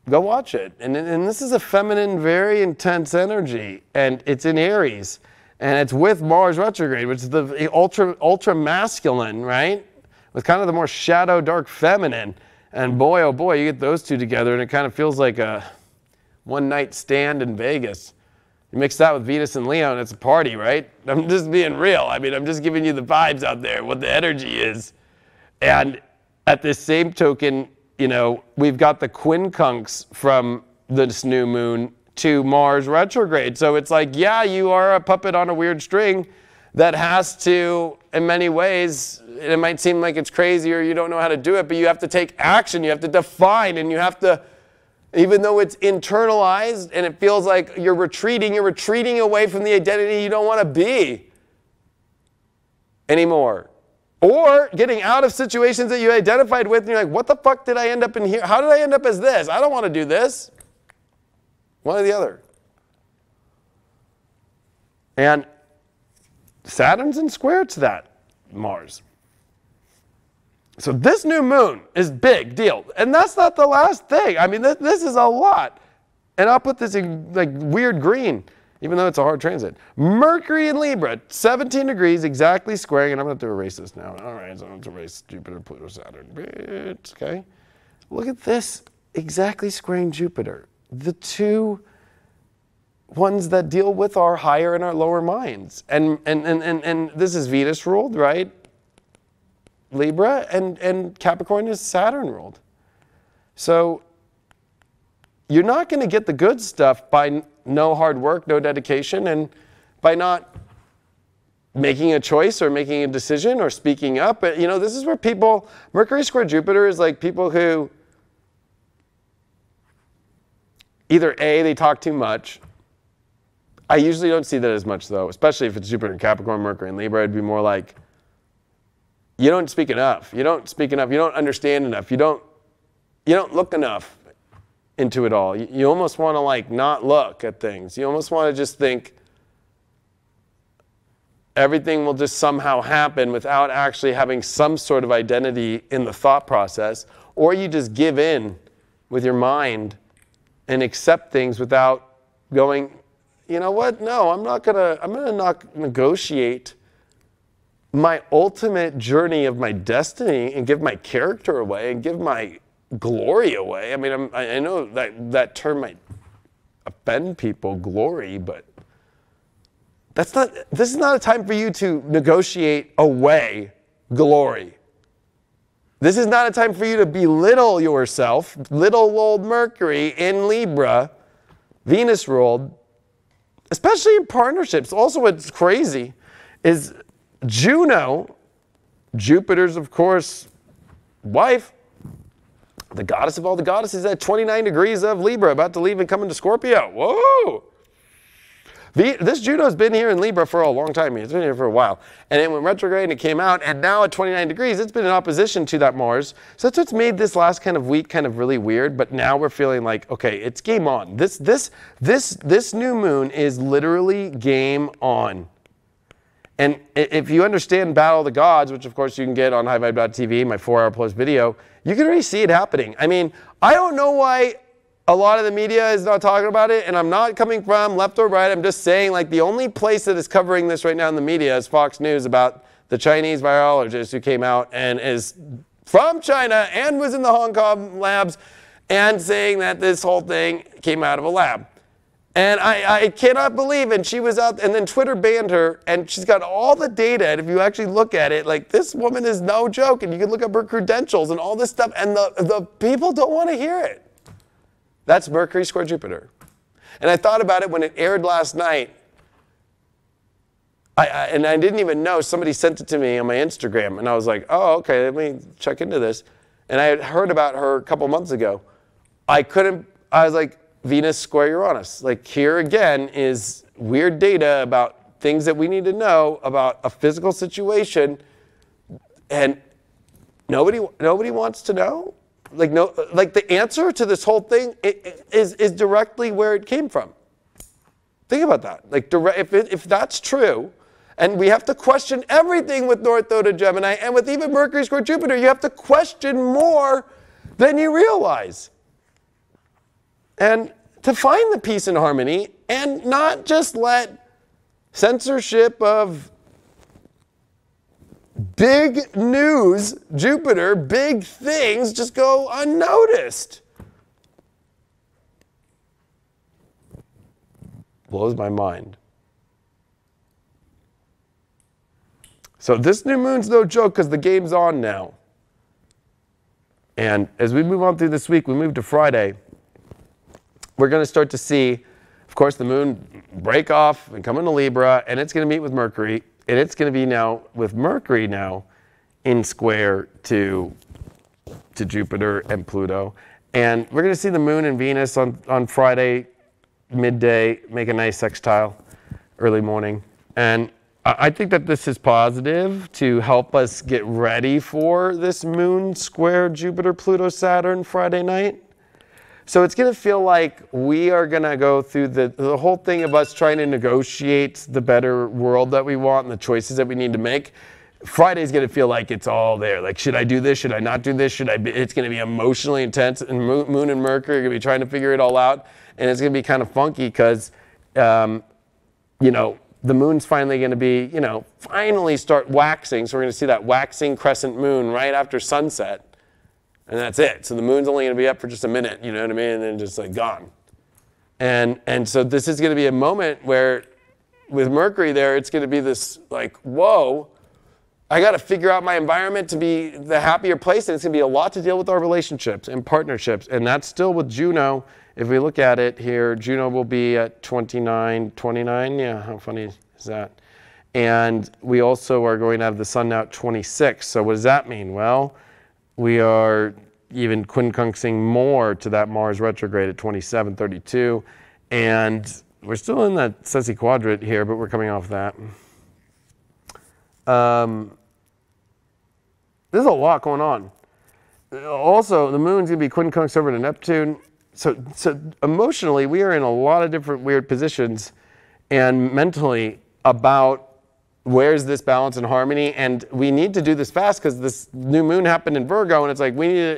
Speaker 1: watch it. And this is a feminine, very intense energy. And it's in Aries. And it's with Mars retrograde, which is the ultra masculine, right? With kind of the more shadow, dark feminine. And boy, oh boy, you get those two together and it kind of feels like a one-night stand in Vegas. You mix that with Venus and Leo and it's a party, right? I'm just being real. I mean, I'm just giving you the vibes out there, what the energy is. And at this same token, we've got the quincunx from this new moon to Mars retrograde. So it's like, yeah, you are a puppet on a weird string that has to, in many ways, it might seem like it's crazy or you don't know how to do it, but you have to take action, you have to define, and you have to, even though it's internalized and it feels like you're retreating away from the identity you don't want to be anymore. Or getting out of situations that you identified with and you're like, what the fuck did I end up in here? How did I end up as this? I don't want to do this. One or the other. And Saturn's in square to that Mars. So this new moon is big deal. And that's not the last thing. I mean, this is a lot. And I'll put this in like weird green, even though it's a hard transit. Mercury in Libra, 17 degrees, exactly squaring. And I'm going to have to erase this now. All right, so I'm going to erase Jupiter, Pluto, Saturn. Okay. Look at this, exactly squaring Jupiter. The two ones that deal with our higher and our lower minds. And this is Venus ruled, right? Libra, and Capricorn is Saturn ruled. So you're not going to get the good stuff by no hard work, no dedication, and by not making a choice or making a decision or speaking up. But, this is where people, Mercury square Jupiter is like people who either A, they talk too much. I usually don't see that as much though, especially if it's Jupiter and Capricorn, Mercury and Libra. It'd be more like, you don't speak enough. You don't speak enough. You don't understand enough. You don't look enough into it all. You almost want to like not look at things. You almost want to just think everything will just somehow happen without actually having some sort of identity in the thought process. Or you just give in with your mind and accept things without going, you know what? No, I'm gonna not negotiate my ultimate journey of my destiny and give my character away and give my glory away. I mean, I know that term might offend people, glory, but this is not a time for you to negotiate away glory. This is not a time for you to belittle yourself. Little old Mercury in Libra, Venus ruled, especially in partnerships. Also, what's crazy is Juno, Jupiter's, of course, wife, The goddess of all the goddesses at 29 degrees of Libra, about to leave and come into Scorpio. Whoa! This Juno's been here in Libra for a long time. It's been here for a while. And it went retrograde and it came out. And now at 29 degrees, it's been in opposition to that Mars. So that's what's made this last kind of week kind of really weird. But now we're feeling like, okay, it's game on. This new moon is literally game on. And if you understand Battle of the Gods, which of course you can get on highvibe.tv, my 4-hour plus video, you can already see it happening. I mean, I don't know why a lot of the media is not talking about it, and I'm not coming from left or right. I'm just saying, like, the only place that is covering this right now in the media is Fox News about the Chinese virologist who came out and is from China and was in the Hong Kong labs and saying that this whole thing came out of a lab. And I cannot believe, and she was out, and then Twitter banned her, and she's got all the data, and if you actually look at it, like, this woman is no joke, and you can look up her credentials and all this stuff, and the people don't want to hear it. That's Mercury square Jupiter. And I thought about it when it aired last night. And I didn't even know. Somebody sent it to me on my Instagram. And I was like, oh, okay, let me check into this. And I had heard about her a couple months ago. I was like, Venus square Uranus. Like, here again is weird data about things that we need to know about a physical situation. And nobody wants to know. Like, no, like the answer to this whole thing is directly where it came from. Think about that. Like, if that's true, and we have to question everything with North Node of Gemini, and with even Mercury square Jupiter, you have to question more than you realize. And to find the peace and harmony, and not just let censorship of big news, Jupiter, big things just go unnoticed. Blows my mind. So this new moon's no joke because the game's on now. And as we move on through this week, we move to Friday, we're going to start to see, of course, the moon break off and come into Libra, and it's going to meet with Mercury. And it's going to be now, with Mercury now, in square to Jupiter and Pluto. And we're going to see the moon and Venus on Friday, midday, make a nice sextile, early morning. And I think that this is positive to help us get ready for this moon square Jupiter, Pluto, Saturn Friday night. So it's going to feel like we are going to go through the whole thing of us trying to negotiate the better world that we want and the choices that we need to make. Friday's going to feel like it's all there. Like, should I do this? Should I not do this? It's going to be emotionally intense. And Moon and Mercury are going to be trying to figure it all out. And it's going to be kind of funky because, you know, the moon's finally going to be, you know, finally start waxing. So we're going to see that waxing crescent moon right after sunset. And that's it. So the moon's only going to be up for just a minute, you know what I mean? And then just like gone. And so this is going to be a moment where with Mercury there, it's going to be this like, whoa, I got to figure out my environment to be the happier place. And it's going to be a lot to deal with our relationships and partnerships. And that's still with Juno. If we look at it here, Juno will be at 29. Yeah, how funny is that? And we also are going to have the sun now at 26. So what does that mean? Well, we are even quincunxing more to that Mars retrograde at 27:32. And we're still in that Ceci quadrant here, but we're coming off that. There's a lot going on. Also, the moon's going to be quincunx over to Neptune. So emotionally, we are in a lot of different weird positions, and mentally about where's this balance and harmony, and we need to do this fast because this new moon happened in Virgo, and it's like we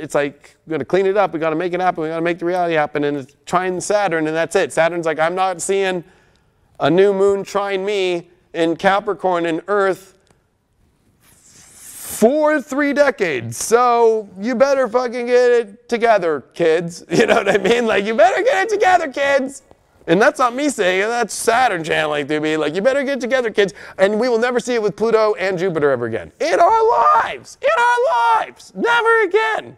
Speaker 1: got to clean it up, we got to make it happen, we got to make the reality happen, and it's trine Saturn, and that's it. Saturn's like, I'm not seeing a new moon trine me in Capricorn and Earth for 3 decades, so you better fucking get it together, kids. You know what I mean? Like, you better get it together, kids. And that's not me saying it, that's Saturn channeling through me. Like, you better get it together, kids. And we will never see it with Pluto and Jupiter ever again. In our lives! In our lives! Never again!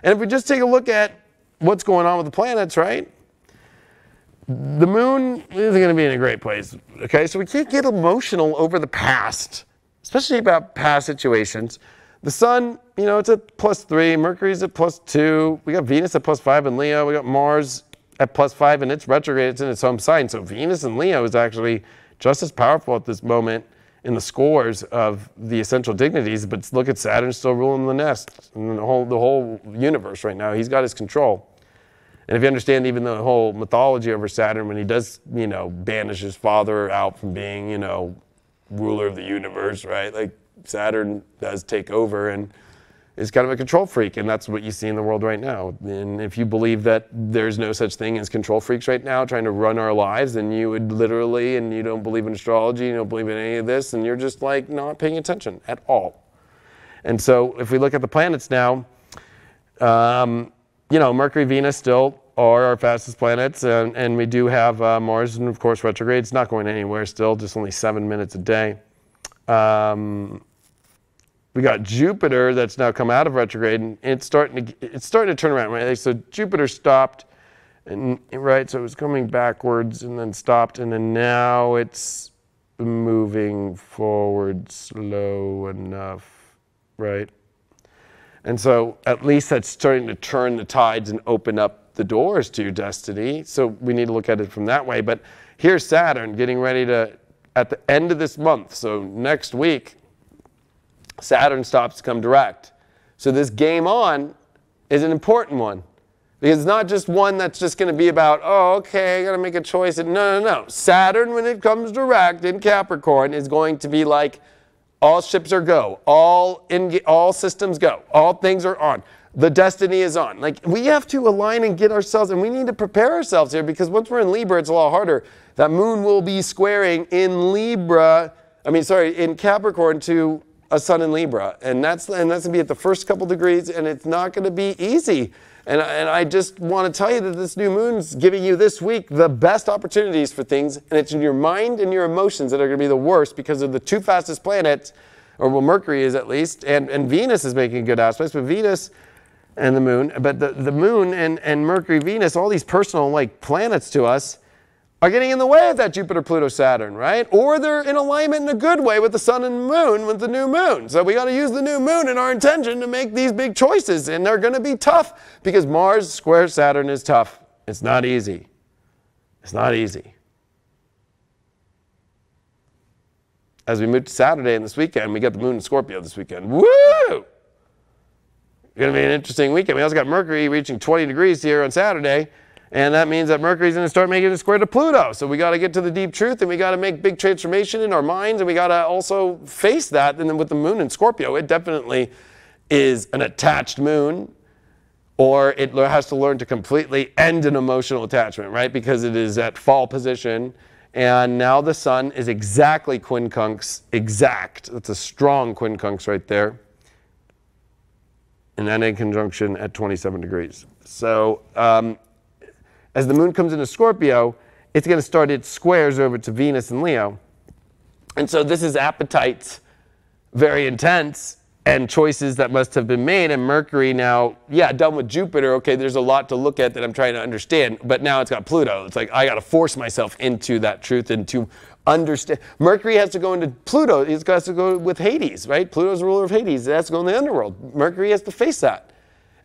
Speaker 1: And if we just take a look at what's going on with the planets, right? The moon isn't going to be in a great place, okay? So we can't get emotional over the past, especially about past situations. The sun, you know, it's at +3. Mercury's at +2. We got Venus at +5 in Leo. We got Mars at +5, and it's retrograde. It's in its home sign. So Venus in Leo is actually just as powerful at this moment in the scores of the essential dignities. But look at Saturn still ruling the nest and the whole universe right now. He's got his control. And if you understand even the whole mythology over Saturn, when he does, you know, banish his father out from being, you know, ruler of the universe, right? Like Saturn does take over and is kind of a control freak, and that's what you see in the world right now. And if you believe that there's no such thing as control freaks right now trying to run our lives, then you would literally, and you don't believe in astrology, you don't believe in any of this, and you're just like not paying attention at all. And so if we look at the planets now, you know, Mercury, Venus still are our fastest planets, and we do have Mars, and of course retrograde. It's not going anywhere still, just only 7 minutes a day. We got Jupiter that's now come out of retrograde, and it's starting to turn around, right? So Jupiter stopped, and right, so it was coming backwards and then stopped, and then now it's moving forward slow enough, right? And so at least that's starting to turn the tides and open up the doors to your destiny. So we need to look at it from that way. But here's Saturn getting ready to, at the end of this month, so next week, Saturn stops to come direct. So this game on is an important one. Because it's not just one that's just going to be about, oh, okay, I got to make a choice. No. Saturn, when it comes direct in Capricorn, is going to be like, all ships are go, all systems go, all things are on. The destiny is on. Like, we have to align and get ourselves, and we need to prepare ourselves here, because once we're in Libra, it's a lot harder. That moon will be squaring in in Capricorn to a sun in Libra, and that's going to be at the first couple degrees, and it's not going to be easy. And I just want to tell you that this new moon's giving you this week the best opportunities for things, and it's in your mind and your emotions that are going to be the worst because of the two fastest planets, or well, Mercury is at least, and Venus is making good aspects, but Venus and the moon, but the moon and Mercury, Venus, all these personal like planets to us, are getting in the way of that Jupiter, Pluto, Saturn, right? Or they're in alignment in a good way with the sun and moon with the new moon. So we got to use the new moon in our intention to make these big choices, and they're going to be tough because Mars square Saturn is tough. It's not easy. It's not easy. As we move to Saturday and this weekend, we got the moon in Scorpio this weekend. Woo! It's going to be an interesting weekend. We also got Mercury reaching 20 degrees here on Saturday. And that means that Mercury's going to start making a square to Pluto. So we got to get to the deep truth, and we got to make big transformation in our minds, and we got to also face that. And then with the moon in Scorpio, it definitely is an attached moon, or it has to learn to completely end an emotional attachment, right? Because it is at fall position, and now the sun is exactly quincunx, exact. That's a strong quincunx right there. And then in conjunction at 27 degrees. So, as the moon comes into Scorpio, it's going to start its squares over to Venus and Leo. And so this is appetites, very intense, and choices that must have been made. And Mercury now, yeah, done with Jupiter. Okay, there's a lot to look at that I'm trying to understand. But now it's got Pluto. It's like I got to force myself into that truth and to understand. Mercury has to go into Pluto. It has to go with Hades, right? Pluto's the ruler of Hades. It has to go in the underworld. Mercury has to face that.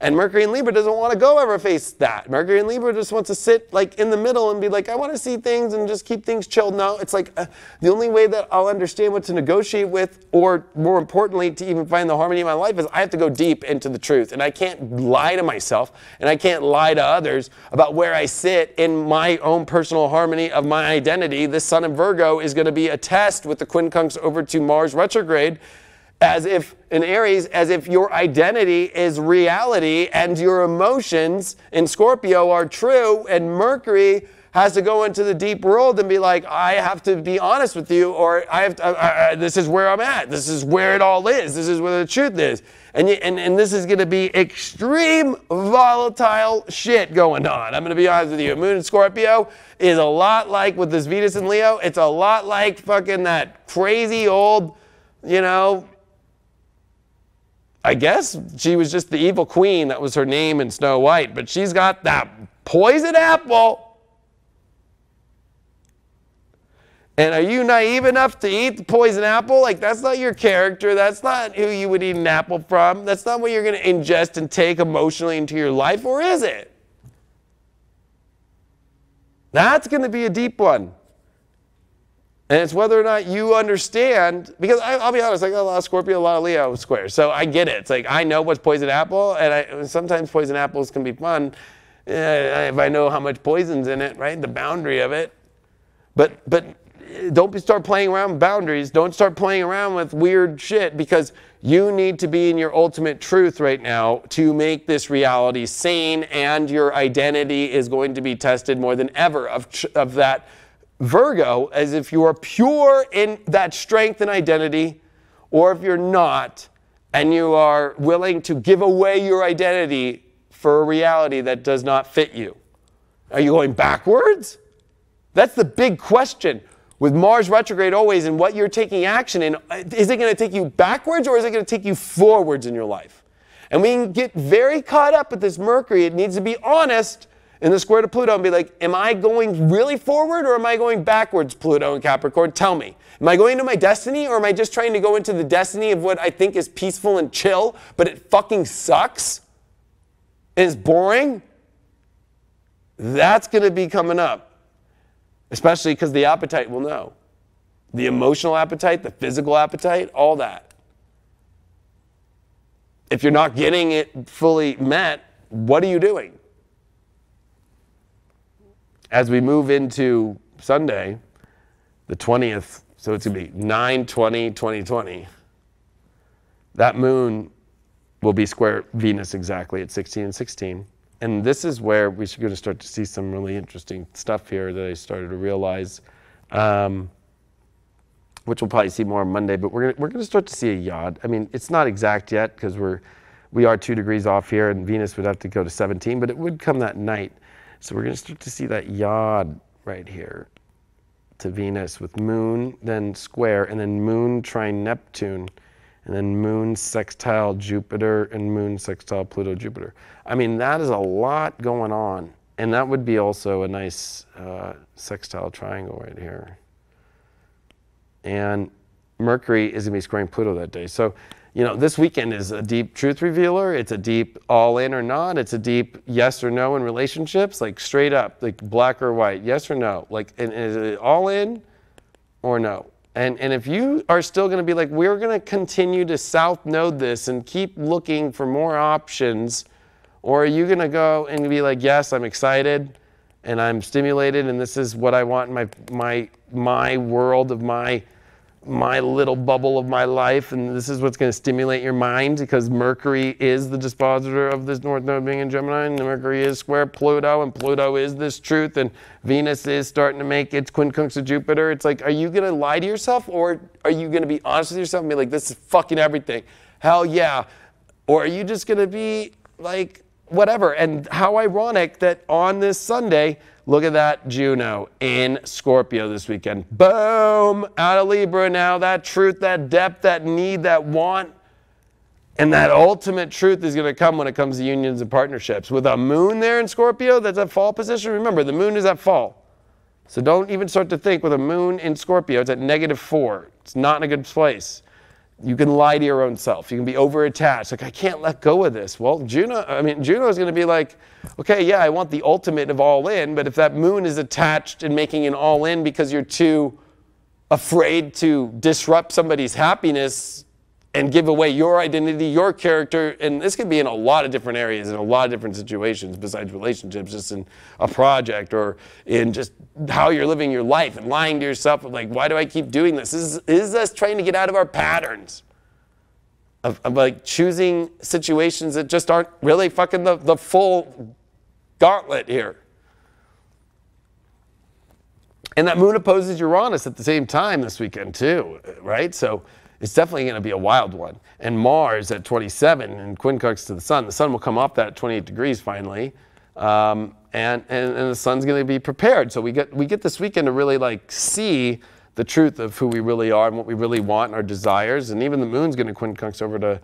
Speaker 1: And Mercury in Libra doesn't want to go ever face that. Mercury in Libra just wants to sit like in the middle and be like, I want to see things and just keep things chilled. No, it's like the only way that I'll understand what to negotiate with, or more importantly, to even find the harmony in my life, is I have to go deep into the truth. And I can't lie to myself, and I can't lie to others about where I sit in my own personal harmony of my identity. This sun in Virgo is going to be a test with the quincunx over to Mars retrograde, as if in Aries, as if your identity is reality and your emotions in Scorpio are true, and Mercury has to go into the deep world and be like, I have to be honest with you, or I have to, this is where I'm at. This is where it all is. This is where the truth is. And this is going to be extreme volatile shit going on. I'm going to be honest with you. Moon in Scorpio is a lot like with this Venus in Leo. It's a lot like fucking that crazy old, you know, I guess she was just the evil queen. That was her name in Snow White. But she's got that poison apple. And are you naive enough to eat the poison apple? Like, that's not your character. That's not who you would eat an apple from. That's not what you're going to ingest and take emotionally into your life, or is it? That's going to be a deep one. And it's whether or not you understand, because I'll be honest, I got a lot of Scorpio, a lot of Leo squares, so I get it. It's like, I know what's poison apple, and sometimes poison apples can be fun if I know how much poison's in it, right? The boundary of it. But don't start playing around with boundaries. Don't start playing around with weird shit, because you need to be in your ultimate truth right now to make this reality sane, and your identity is going to be tested more than ever of that Virgo, as if you are pure in that strength and identity, or if you're not, and you are willing to give away your identity for a reality that does not fit you. Are you going backwards? That's the big question. With Mars retrograde always, and what you're taking action in, is it going to take you backwards, or is it going to take you forwards in your life? And we can get very caught up with this Mercury. It needs to be honest in the square to Pluto and be like, am I going really forward, or am I going backwards, Pluto and Capricorn? Tell me. Am I going into my destiny, or am I just trying to go into the destiny of what I think is peaceful and chill, but it fucking sucks and is boring? That's going to be coming up, especially because the appetite will know. The emotional appetite, the physical appetite, all that. If you're not getting it fully met, what are you doing? As we move into Sunday, the 20th, so it's going to be 9/20/2020, that moon will be square Venus exactly at 16 and 16. And this is where we're going to start to see some really interesting stuff here that I started to realize, which we'll probably see more on Monday, but we're going to start to see a yod. I mean, it's not exact yet, because we are 2 degrees off here, and Venus would have to go to 17, but it would come that night. So we're going to start to see that yod right here to Venus with moon, then square, and then moon trine Neptune, and then moon sextile Jupiter, and moon sextile Pluto Jupiter. I mean, that is a lot going on. And that would be also a nice sextile triangle right here. And Mercury is going to be squaring Pluto that day. So, you know, this weekend is a deep truth revealer. It's a deep all in or not. It's a deep yes or no in relationships, like straight up, like black or white, yes or no. Like, and is it all in or no? And if you are still going to be like, we're going to continue to south node this and keep looking for more options, or are you going to go and be like, yes, I'm excited and I'm stimulated, and this is what I want in my world of my little bubble of my life, and this is what's going to stimulate your mind, because Mercury is the dispositor of this North Node being in Gemini, and Mercury is square Pluto, and Pluto is this truth, and Venus is starting to make its quincunx of Jupiter. It's like, are you going to lie to yourself, or are you going to be honest with yourself and be like, this is fucking everything? Hell yeah. Or are you just going to be like, whatever? And how ironic that on this Sunday, look at that Juno in Scorpio this weekend. Boom! Out of Libra now. That truth, that depth, that need, that want, and that ultimate truth is going to come when it comes to unions and partnerships. With a moon there in Scorpio, that's at fall position. Remember, the moon is at fall. So don't even start to think with a moon in Scorpio, it's at -4. It's not in a good place. You can lie to your own self. You can be over-attached. Like, I can't let go of this. Well, Juno is going to be like, okay, yeah, I want the ultimate of all in, but if that moon is attached and making an all in because you're too afraid to disrupt somebody's happiness and give away your identity, your character, and this could be in a lot of different areas, in a lot of different situations besides relationships, just in a project or in just how you're living your life and lying to yourself, like, why do I keep doing this? Is us trying to get out of our patterns of like choosing situations that just aren't really fucking the full gauntlet here. And that moon opposes Uranus at the same time this weekend too, right? So it's definitely going to be a wild one. And Mars at 27 and quincunx to the sun. The sun will come off that at 28 degrees finally. And the sun's going to be prepared. So we get this weekend to really like see the truth of who we really are and what we really want and our desires. And even the moon's going to quincunx over to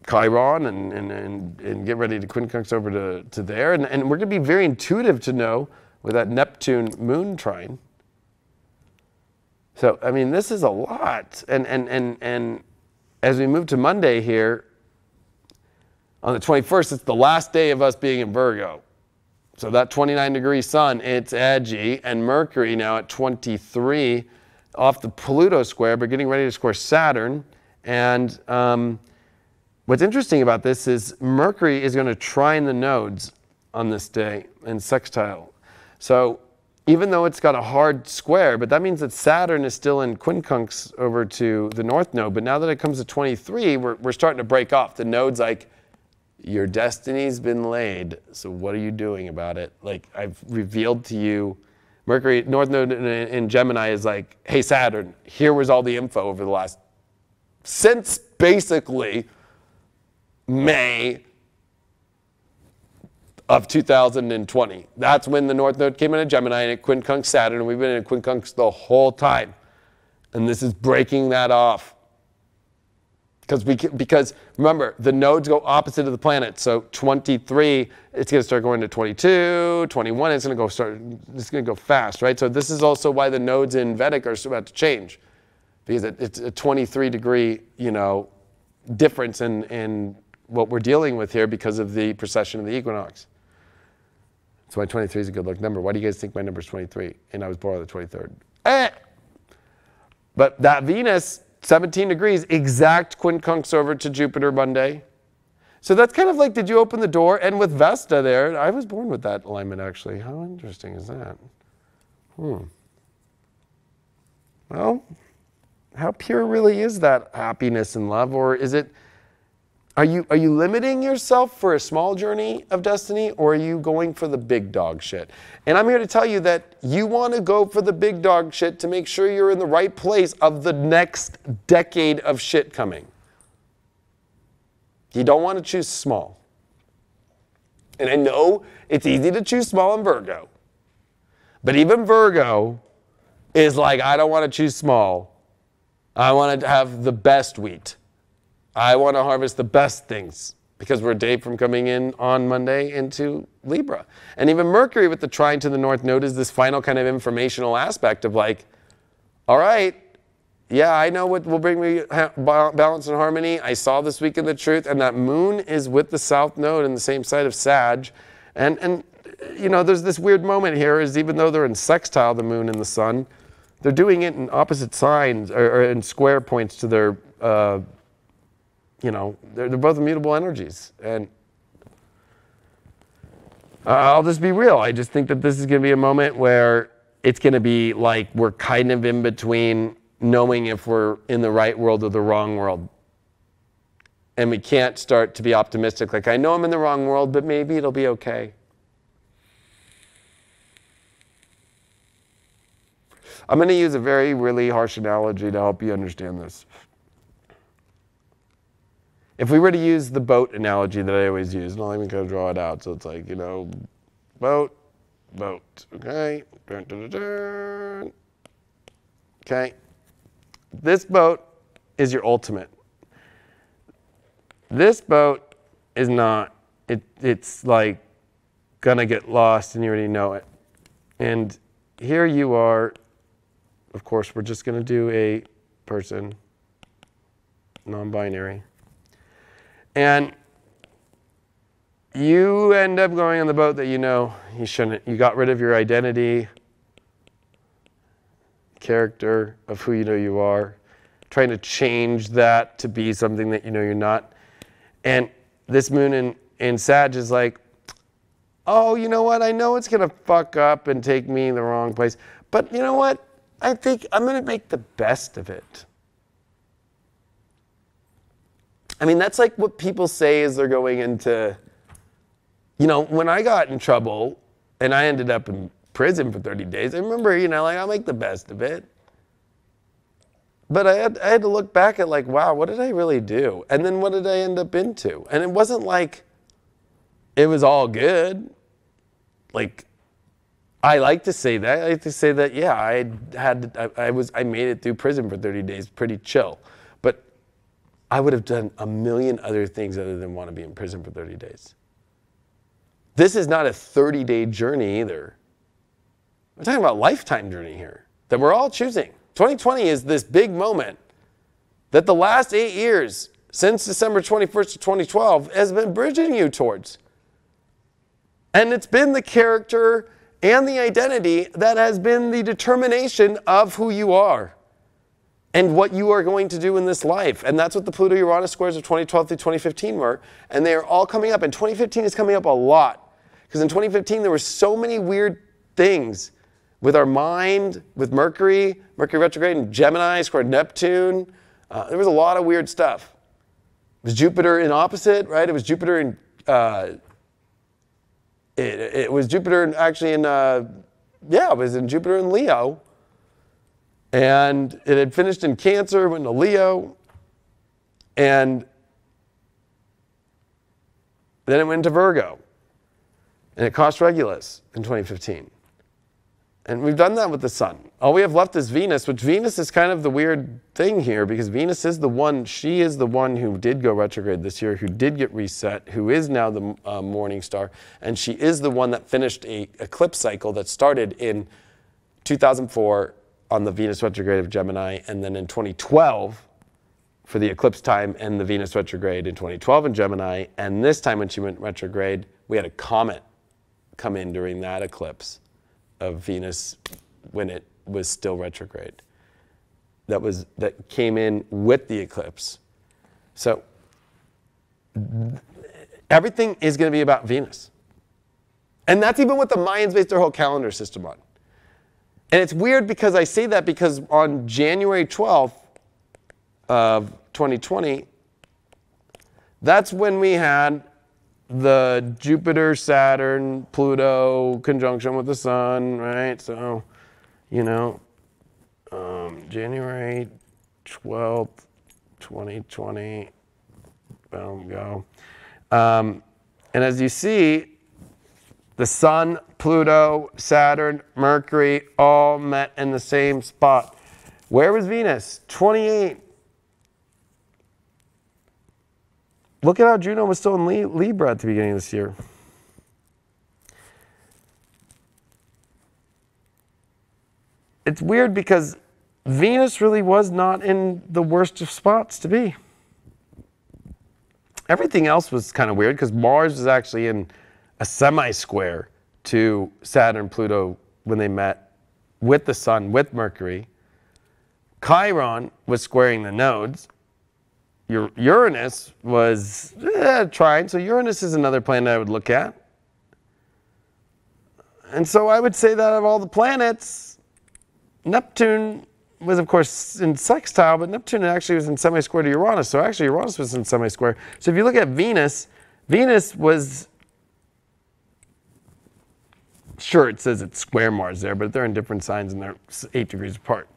Speaker 1: Chiron and get ready to quincunx over to there. And we're going to be very intuitive to know with that Neptune moon trine So, I mean, this is a lot. And as we move to Monday here, on the 21st, it's the last day of us being in Virgo. So that 29-degree sun, it's edgy. And Mercury now at 23 off the Pluto square, but getting ready to square Saturn. And what's interesting about this is Mercury is going to trine the nodes on this day in sextile. So even though it's got a hard square, but that means that Saturn is still in quincunx over to the north node. But now that it comes to 23, we're starting to break off. The node's like, your destiny's been laid, so what are you doing about it? Like, I've revealed to you, Mercury, North Node in Gemini is like, hey Saturn, here was all the info over the last, since basically May of 2020. That's when the North Node came into Gemini and it quincunxed Saturn, and we've been in quincunx the whole time. And this is breaking that off. Because remember, the nodes go opposite of the planet. So 23, it's going to start going to 22, 21, it's going to go fast, right? So this is also why the nodes in Vedic are about to change, because it's a 23-degree, difference in what we're dealing with here because of the precession of the equinox. That's why 23 is a good luck number. Why do you guys think my number is 23? And I was born on the 23rd. But that Venus, 17 degrees, exact quincunx over to Jupiter Monday. So that's kind of like, did you open the door? And with Vesta there, I was born with that alignment actually. How interesting is that? Well, how pure really is that happiness and love? Or is it, are you limiting yourself for a small journey of destiny, or are you going for the big dog shit? And I'm here to tell you that you want to go for the big dog shit to make sure you're in the right place of the next decade of shit coming. You don't want to choose small. And I know it's easy to choose small in Virgo. But even Virgo is like, I don't want to choose small. I want to have the best wheat. I want to harvest the best things, because we're a day from coming in on Monday into Libra. And even Mercury with the trine to the North Node is this final kind of informational aspect of like, all right, yeah, I know what will bring me balance and harmony. I saw this week in the truth, and that moon is with the South Node in the same side of Sag. And there's this weird moment here is even though they're in sextile, the moon and the sun, they're doing it in opposite signs or in square points to their they're both immutable energies. And I'll just be real. I just think that this is going to be a moment where it's going to be like we're kind of in between knowing if we're in the right world or the wrong world. And we can't start to be optimistic. Like, I know I'm in the wrong world, but maybe it'll be okay. I'm going to use a very, really harsh analogy to help you understand this. If we were to use the boat analogy that I always use, and I'll even go draw it out, so it's like, boat, okay? Dun, dun, dun, dun. Okay? This boat is your ultimate. This boat is not. It's like gonna get lost, and you already know it. And here you are. Of course, we're just gonna do a person, non-binary. And you end up going on the boat that you shouldn't. You got rid of your identity, character of who you are, trying to change that to be something that you're not. And this moon in Sag is like, oh, you know what? I know it's going to fuck up and take me in the wrong place. But you know what? I think I'm going to make the best of it. I mean, that's like what people say as they're going into, when I got in trouble and I ended up in prison for 30 days, I remember, I'll make the best of it. But I had to look back at like, wow, what did I really do? And then what did I end up into? And it wasn't like it was all good. Like, I like to say that. I like to say that, yeah, I made it through prison for 30 days, pretty chill. But I would have done a million other things other than want to be in prison for 30 days. This is not a 30-day journey either. We're talking about a lifetime journey here that we're all choosing. 2020 is this big moment that the last 8 years, since December 21st of 2012, has been bridging you towards. And it's been the character and the identity that has been the determination of who you are and what you are going to do in this life. And that's what the Pluto-Uranus squares of 2012 through 2015 were. And they are all coming up. And 2015 is coming up a lot. Because in 2015, there were so many weird things with our mind, with Mercury retrograde in Gemini, squared Neptune. There was a lot of weird stuff. It was Jupiter in opposite, right? It was Jupiter in, it was Jupiter actually in, it was in Jupiter in Leo. And it had finished in Cancer, went to Leo. And then it went to Virgo. And it cost Regulus in 2015. And we've done that with the sun. All we have left is Venus, which Venus is kind of the weird thing here because Venus is the one, she is the one who did go retrograde this year, who did get reset, who is now the morning star. And she is the one that finished an eclipse cycle that started in 2004 on the Venus retrograde of Gemini, and then in 2012 for the eclipse time and the Venus retrograde in 2012 in Gemini. And this time when she went retrograde, we had a comet come in during that eclipse of Venus when it was still retrograde. That came in with the eclipse. So everything is going to be about Venus. And that's even what the Mayans based their whole calendar system on. And it's weird because I say that because on January 12th of 2020, that's when we had the Jupiter, Saturn, Pluto conjunction with the sun, right? So, January 12th, 2020, boom, go. And as you see, the sun, Pluto, Saturn, Mercury, all met in the same spot. Where was Venus? 28. Look at how Juno was still in Libra at the beginning of this year. It's weird because Venus really was not in the worst of spots to be. Everything else was kind of weird because Mars was actually in a semi-square to Saturn, Pluto when they met with the sun, with Mercury. Chiron was squaring the nodes. Uranus was trine, so Uranus is another planet I would look at. And so I would say that of all the planets, Neptune was of course in sextile, but Neptune actually was in semi-square to Uranus, so actually Uranus was in semi-square. So if you look at Venus, Venus was, sure it says it's square Mars there, but they're in different signs and they're 8 degrees apart.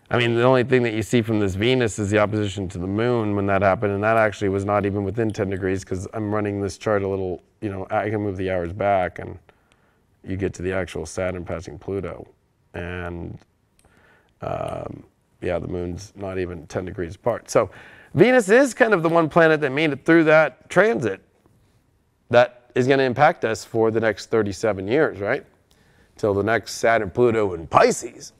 Speaker 1: I mean, the only thing that you see from this Venus is the opposition to the moon when that happened, and that actually was not even within 10 degrees because I'm running this chart a little, I can move the hours back and you get to the actual Saturn passing Pluto. And the moon's not even 10 degrees apart. So Venus is kind of the one planet that made it through that transit that is going to impact us for the next 37 years, right? Till the next Saturn, Pluto, and Pisces.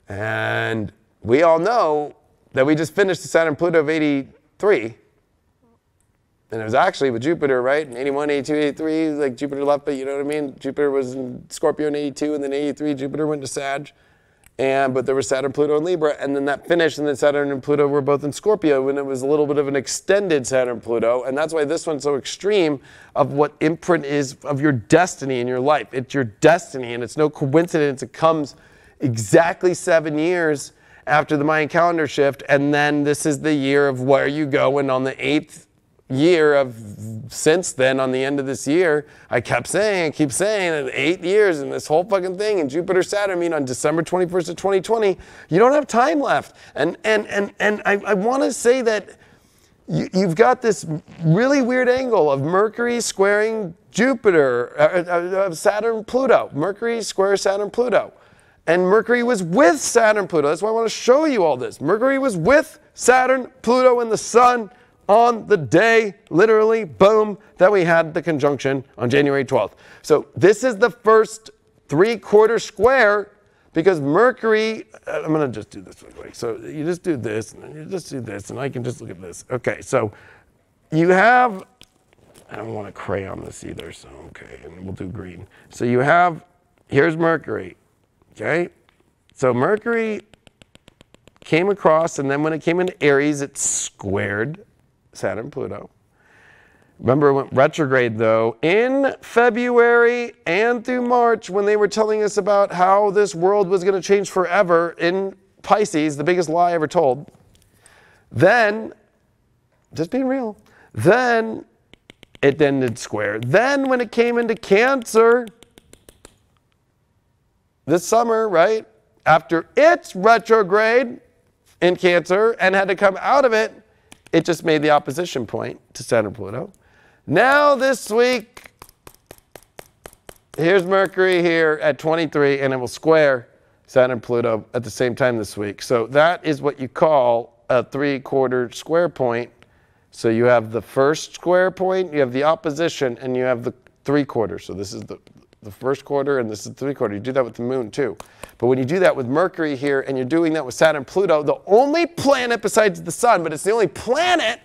Speaker 1: And we all know that we just finished the Saturn Pluto of 83. And it was actually with Jupiter, right? In 81, 82, 83, like Jupiter left, but you know what I mean? Jupiter was in Scorpio in 82, and then 83, Jupiter went to Sag. But there was Saturn, Pluto, and Libra, and then that finished, and then Saturn and Pluto were both in Scorpio, and it was a little bit of an extended Saturn, Pluto, and that's why this one's so extreme of what imprint is of your destiny in your life. It's your destiny, and it's no coincidence it comes exactly 7 years after the Mayan calendar shift, and then this is the year of where you go, and on the 8th year of since then, on the end of this year, I keep saying that 8 years and this whole fucking thing, and Jupiter Saturn mean on December 21st of 2020, you don't have time left. And I want to say that you've got this really weird angle of Mercury squaring Jupiter, Saturn, Pluto. Mercury square Saturn, Pluto. And Mercury was with Saturn, Pluto. That's why I want to show you all this. Mercury was with Saturn, Pluto, and the Sun on the day, literally, boom, that we had the conjunction on January 12th. So this is the first 3-quarter square because Mercury, I'm going to just do this real quick. So you just do this, and then you just do this, and I can just look at this. Okay, so you have, I don't want to crayon this either, so okay, and we'll do green. So you have, here's Mercury, okay? So Mercury came across, and then when it came into Aries, it squared Saturn, Pluto. Remember, it went retrograde, though, in February and through March when they were telling us about how this world was going to change forever in Pisces, the biggest lie ever told. Then, just being real, then it ended square. Then when it came into Cancer this summer, right, after its retrograde in Cancer and had to come out of it, it just made the opposition point to Saturn, Pluto. Now this week, here's Mercury here at 23, and it will square Saturn, Pluto at the same time this week. So that is what you call a 3/4 square point. So you have the first square point, you have the opposition, and you have the 3/4. So this is the first quarter, and this is the 3/4. You do that with the moon too. But when you do that with Mercury here, and you're doing that with Saturn, Pluto, the only planet besides the sun, but it's the only planet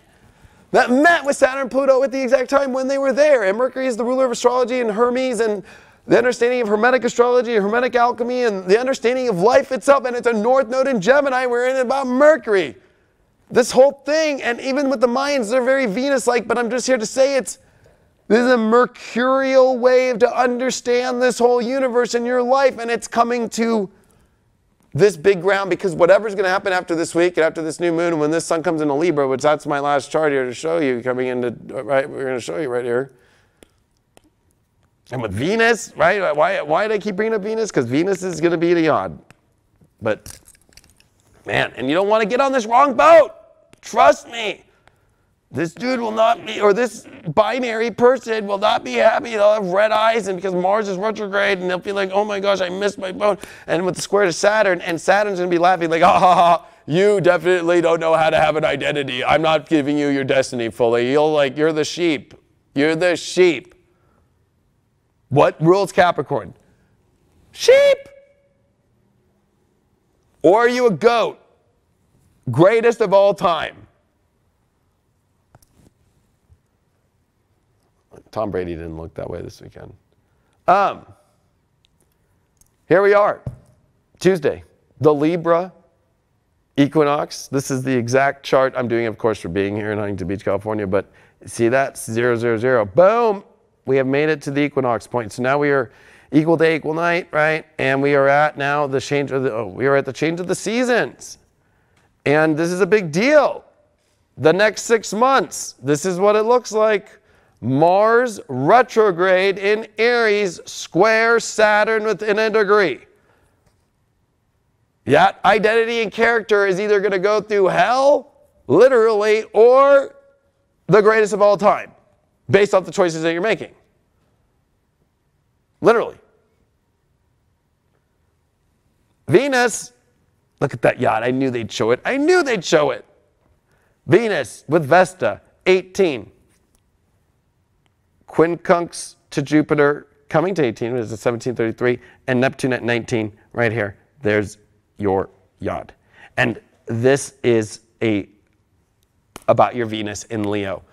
Speaker 1: that met with Saturn and Pluto at the exact time when they were there. And Mercury is the ruler of astrology and Hermes and the understanding of Hermetic astrology, Hermetic alchemy, and the understanding of life itself. And it's a North Node in Gemini. We're in about Mercury. This whole thing, and even with the Mayans, they're very Venus-like, but I'm just here to say this is a mercurial wave to understand this whole universe in your life, and it's coming to this big ground because whatever's going to happen after this week and after this new moon, and when this sun comes into Libra, which that's my last chart here to show you, coming into, right, we're going to show you right here. And with Venus, right, why did I keep bringing up Venus? Because Venus is going to be the odd. But, man, and you don't want to get on this wrong boat. Trust me. This dude will not be, or this binary person will not be happy. They'll have red eyes, and because Mars is retrograde, and they'll be like, oh my gosh, I missed my boat. And with the square to Saturn, and Saturn's going to be laughing like, ha ha ha, you definitely don't know how to have an identity. I'm not giving you your destiny fully. You're the sheep. You're the sheep. What rules Capricorn? Sheep. Or are you a goat? Greatest of all time. Tom Brady didn't look that way this weekend. Here we are, Tuesday, the Libra equinox. This is the exact chart I'm doing, of course, for being here in Huntington Beach, California. But see that? 0, 0, 0. Boom! We have made it to the equinox point. So now we are equal day, equal night, right? And we are at now the change of we are at the change of the seasons. And this is a big deal. The next 6 months, this is what it looks like. Mars retrograde in Aries, square Saturn within a degree. That identity and character is either going to go through hell, literally, or the greatest of all time, based off the choices that you're making. Literally. Venus, look at that yacht. I knew they'd show it. I knew they'd show it. Venus with Vesta, 18. Quincunx to Jupiter, coming to 18, which is 1733, and Neptune at 19, right here. There's your yacht. And this is about your Venus in Leo.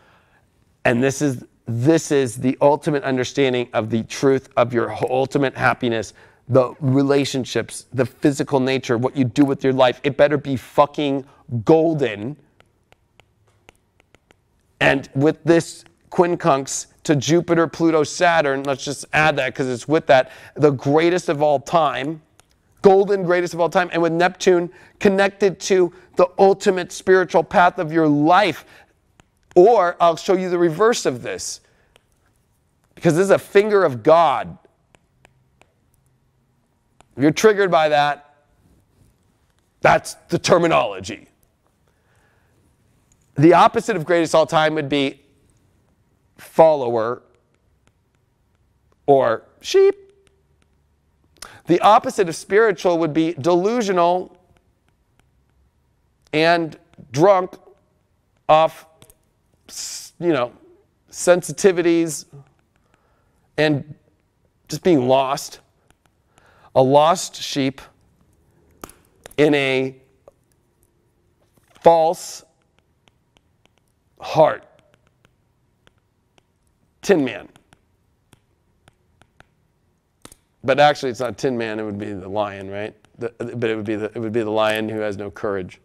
Speaker 1: And this is the ultimate understanding of the truth of your ultimate happiness, the relationships, the physical nature, what you do with your life. It better be fucking golden. And with this quincunx to Jupiter, Pluto, Saturn, let's just add that because it's with that, the greatest of all time, golden greatest of all time, and with Neptune connected to the ultimate spiritual path of your life. Or I'll show you the reverse of this, because this is a finger of God. If you're triggered by that, that's the terminology. The opposite of greatest all time would be follower or sheep. The opposite of spiritual would be delusional and drunk off, sensitivities and just being lost. A lost sheep in a false heart. Tin Man. But actually, it's not Tin Man. It would be the lion, right? But it would be the lion who has no courage.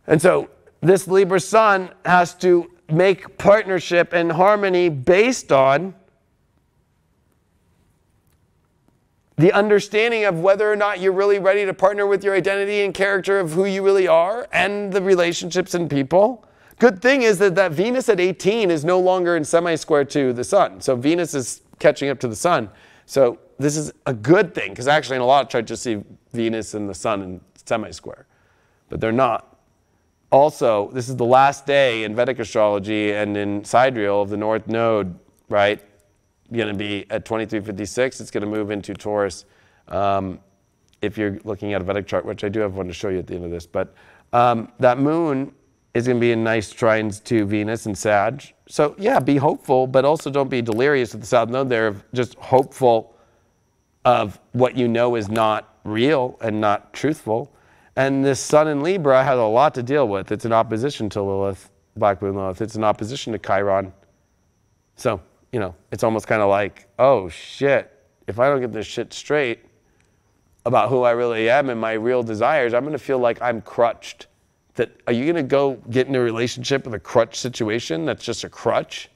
Speaker 1: And so this Libra sun has to make partnership and harmony based on the understanding of whether or not you're really ready to partner with your identity and character of who you really are and the relationships and people. Good thing is that Venus at 18 is no longer in semi-square to the sun. So Venus is catching up to the sun. So this is a good thing, because actually in a lot of charts you see Venus and the sun in semi-square, but they're not. Also, this is the last day in Vedic astrology and in sidereal of the North Node, right? Going to be at 2356. It's going to move into Taurus. If you're looking at a Vedic chart, which I do have one to show you at the end of this, but that moon is going to be in nice trines to Venus and Sag. So yeah, be hopeful, but also don't be delirious at the South Node there. Just hopeful of what you know is not real and not truthful. And this sun in Libra has a lot to deal with. It's in opposition to Lilith, Black Moon Lilith. It's in opposition to Chiron. So, you know, it's almost kind of like, oh shit, if I don't get this shit straight about who I really am and my real desires, I'm going to feel like I'm crutched. That, are you going to go get in a relationship with a crutch situation that's just a crutch?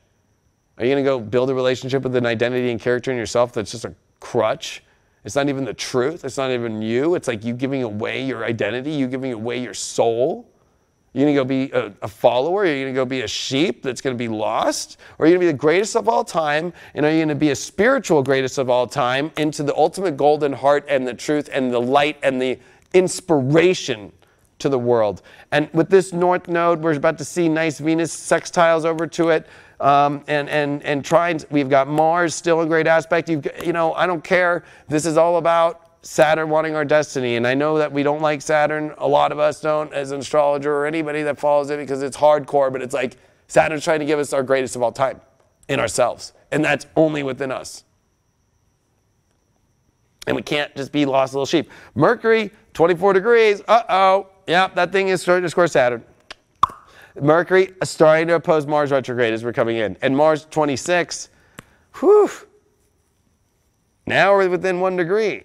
Speaker 1: Are you going to go build a relationship with an identity and character in yourself that's just a crutch? It's not even the truth. It's not even you. It's like you giving away your identity. You giving away your soul. You're going to go be a follower? Are you going to go be a sheep that's going to be lost? Or are you going to be the greatest of all time? And are you going to be a spiritual greatest of all time into the ultimate golden heart and the truth and the light and the inspiration to the world? And with this North Node, we're about to see nice Venus sextiles over to it. And trines. We've got Mars still in great aspect. You know, I don't care. This is all about Saturn wanting our destiny. And I know that we don't like Saturn. A lot of us don't, as an astrologer or anybody that follows it, because it's hardcore. But it's like Saturn's trying to give us our greatest of all time in ourselves. And that's only within us. And we can't just be lost little sheep. Mercury, 24 degrees. Uh-oh. Yeah, that thing is starting to square Saturn. Mercury is starting to oppose Mars retrograde as we're coming in. And Mars 26, whew, now we're within 1 degree.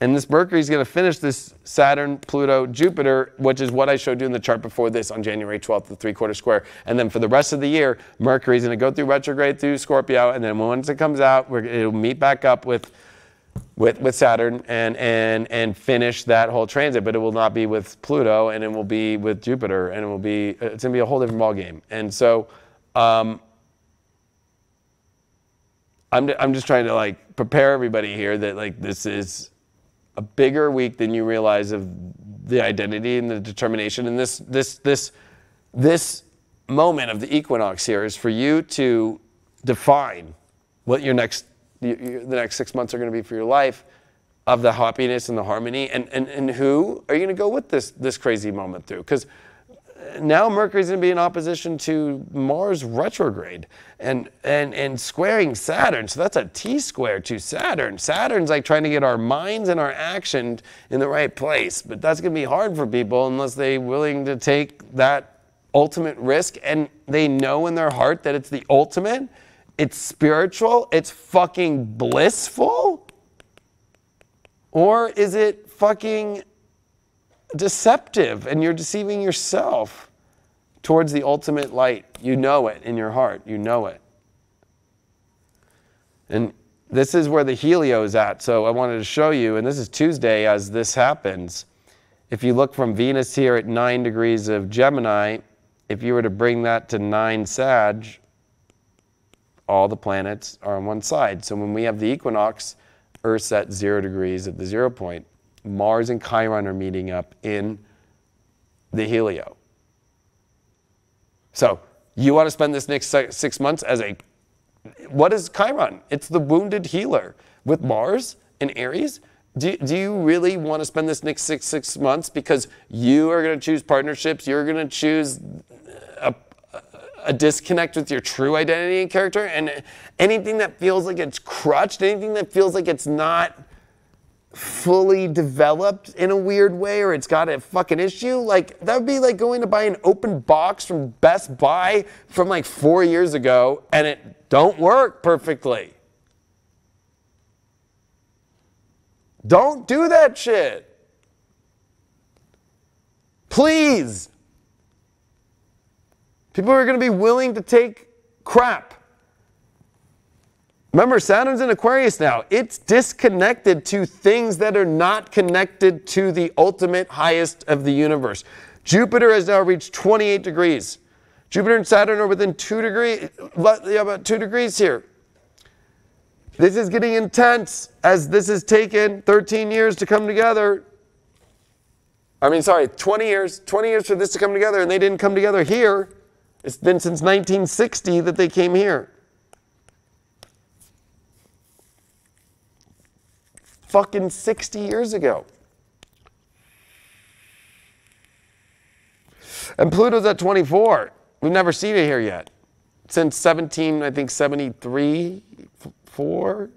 Speaker 1: And this Mercury is going to finish this Saturn, Pluto, Jupiter, which is what I showed you in the chart before this on January 12th, the 3/4 square. And then for the rest of the year, Mercury is going to go through retrograde through Scorpio. And then once it comes out, it'll meet back up with Saturn and finish that whole transit, but it will not be with Pluto, and it will be with Jupiter, and it's gonna be a whole different ball game. And so I'm just trying to like prepare everybody here that like this is a bigger week than you realize of the identity and the determination. And this moment of the equinox here is for you to define what the next 6 months are going to be for your life, of the happiness and the harmony, and who are you going to go with this crazy moment through? Because now Mercury's going to be in opposition to Mars retrograde and squaring Saturn. So that's a T-square to Saturn. Saturn's like trying to get our minds and our action in the right place. But that's going to be hard for people unless they're willing to take that ultimate risk and they know in their heart that it's the ultimate. It's spiritual, it's fucking blissful? Or is it fucking deceptive and you're deceiving yourself towards the ultimate light? You know it in your heart, you know it. And this is where the helio is at. So I wanted to show you, and this is Tuesday as this happens. If you look from Venus here at 9 degrees of Gemini, if you were to bring that to 9 Sag, all the planets are on one side. So when we have the equinox, Earth's at 0 degrees at the 0 point. Mars and Chiron are meeting up in the helio. So you want to spend this next 6 months as what is Chiron? It's the wounded healer. With Mars in Aries, do you really want to spend this next six months because you are going to choose partnerships, you're going to choose a disconnect with your true identity and character, and anything that feels like it's crutched, anything that feels like it's not fully developed in a weird way, or it's got a fucking issue, like that would be like going to buy an open box from Best Buy from like 4 years ago and it don't work perfectly. Don't do that shit. Please. People are going to be willing to take crap. Remember, Saturn's in Aquarius now. It's disconnected to things that are not connected to the ultimate highest of the universe. Jupiter has now reached 28 degrees. Jupiter and Saturn are within 2 degrees, about 2 degrees here. This is getting intense as this has taken 13 years to come together. 20 years for this to come together, and they didn't come together here. It's been since 1960 that they came here. Fucking 60 years ago. And Pluto's at 24. We've never seen it here yet. Since 73, 4?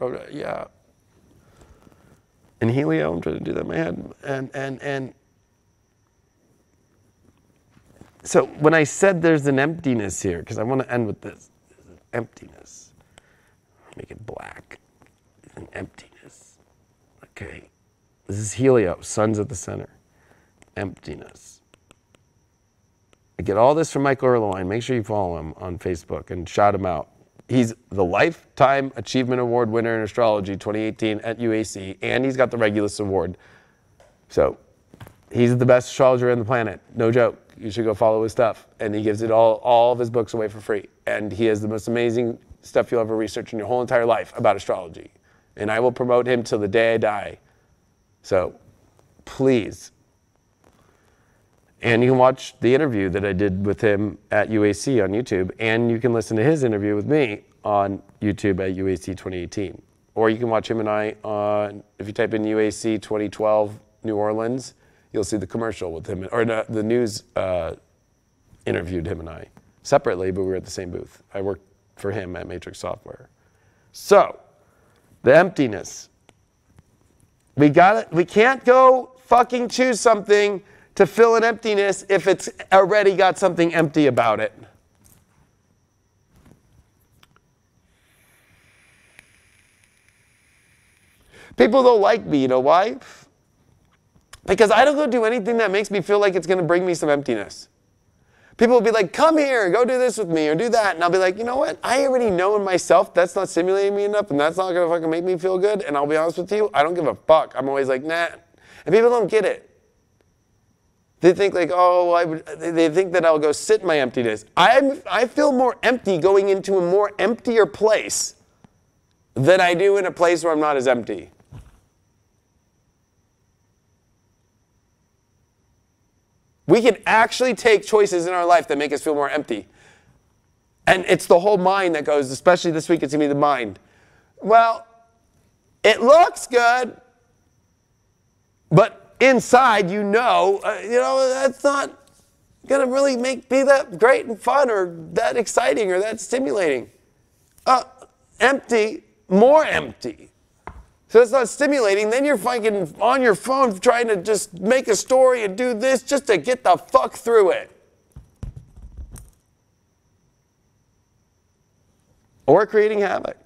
Speaker 1: Oh, yeah. In Helio, I'm trying to do that in my head. And so when I said there's an emptiness here, because I want to end with this. Emptiness. Make it black. An emptiness. Okay. This is Helio. Sun's at the center. Emptiness. I get all this from Michael Erlewine. Make sure you follow him on Facebook and shout him out. He's the Lifetime Achievement Award winner in astrology 2018 at UAC, and he's got the Regulus Award. So he's the best astrologer on the planet. No joke. You should go follow his stuff. And he gives it all of his books away for free. And he has the most amazing stuff you'll ever research in your whole entire life about astrology. And I will promote him till the day I die. So please. And you can watch the interview that I did with him at UAC on YouTube, and you can listen to his interview with me on YouTube at UAC 2018. Or you can watch him and I on, if you type in UAC 2012 New Orleans, you'll see the commercial with him, or the news interviewed him and I separately, but we were at the same booth. I worked for him at Matrix Software. So, the emptiness. We can't go fucking choose something to fill an emptiness if it's already got something empty about it. People don't like me, you know why? Because I don't go do anything that makes me feel like it's going to bring me some emptiness. People will be like, come here, go do this with me, or do that. And I'll be like, you know what? I already know in myself that's not stimulating me enough, and that's not going to fucking make me feel good. And I'll be honest with you, I don't give a fuck. I'm always like, nah. And people don't get it. They think like, they think that I'll go sit in my emptiness. I feel more empty going into a more emptier place than I do in a place where I'm not as empty. We can actually take choices in our life that make us feel more empty. And it's the whole mind that goes, especially this week, it's going to be the mind. Well, it looks good, but inside, that's not going to really be that great and fun or that exciting or that stimulating. Empty, more empty. So it's not stimulating. Then you're fucking on your phone trying to just make a story and do this just to get the fuck through it. Or creating havoc.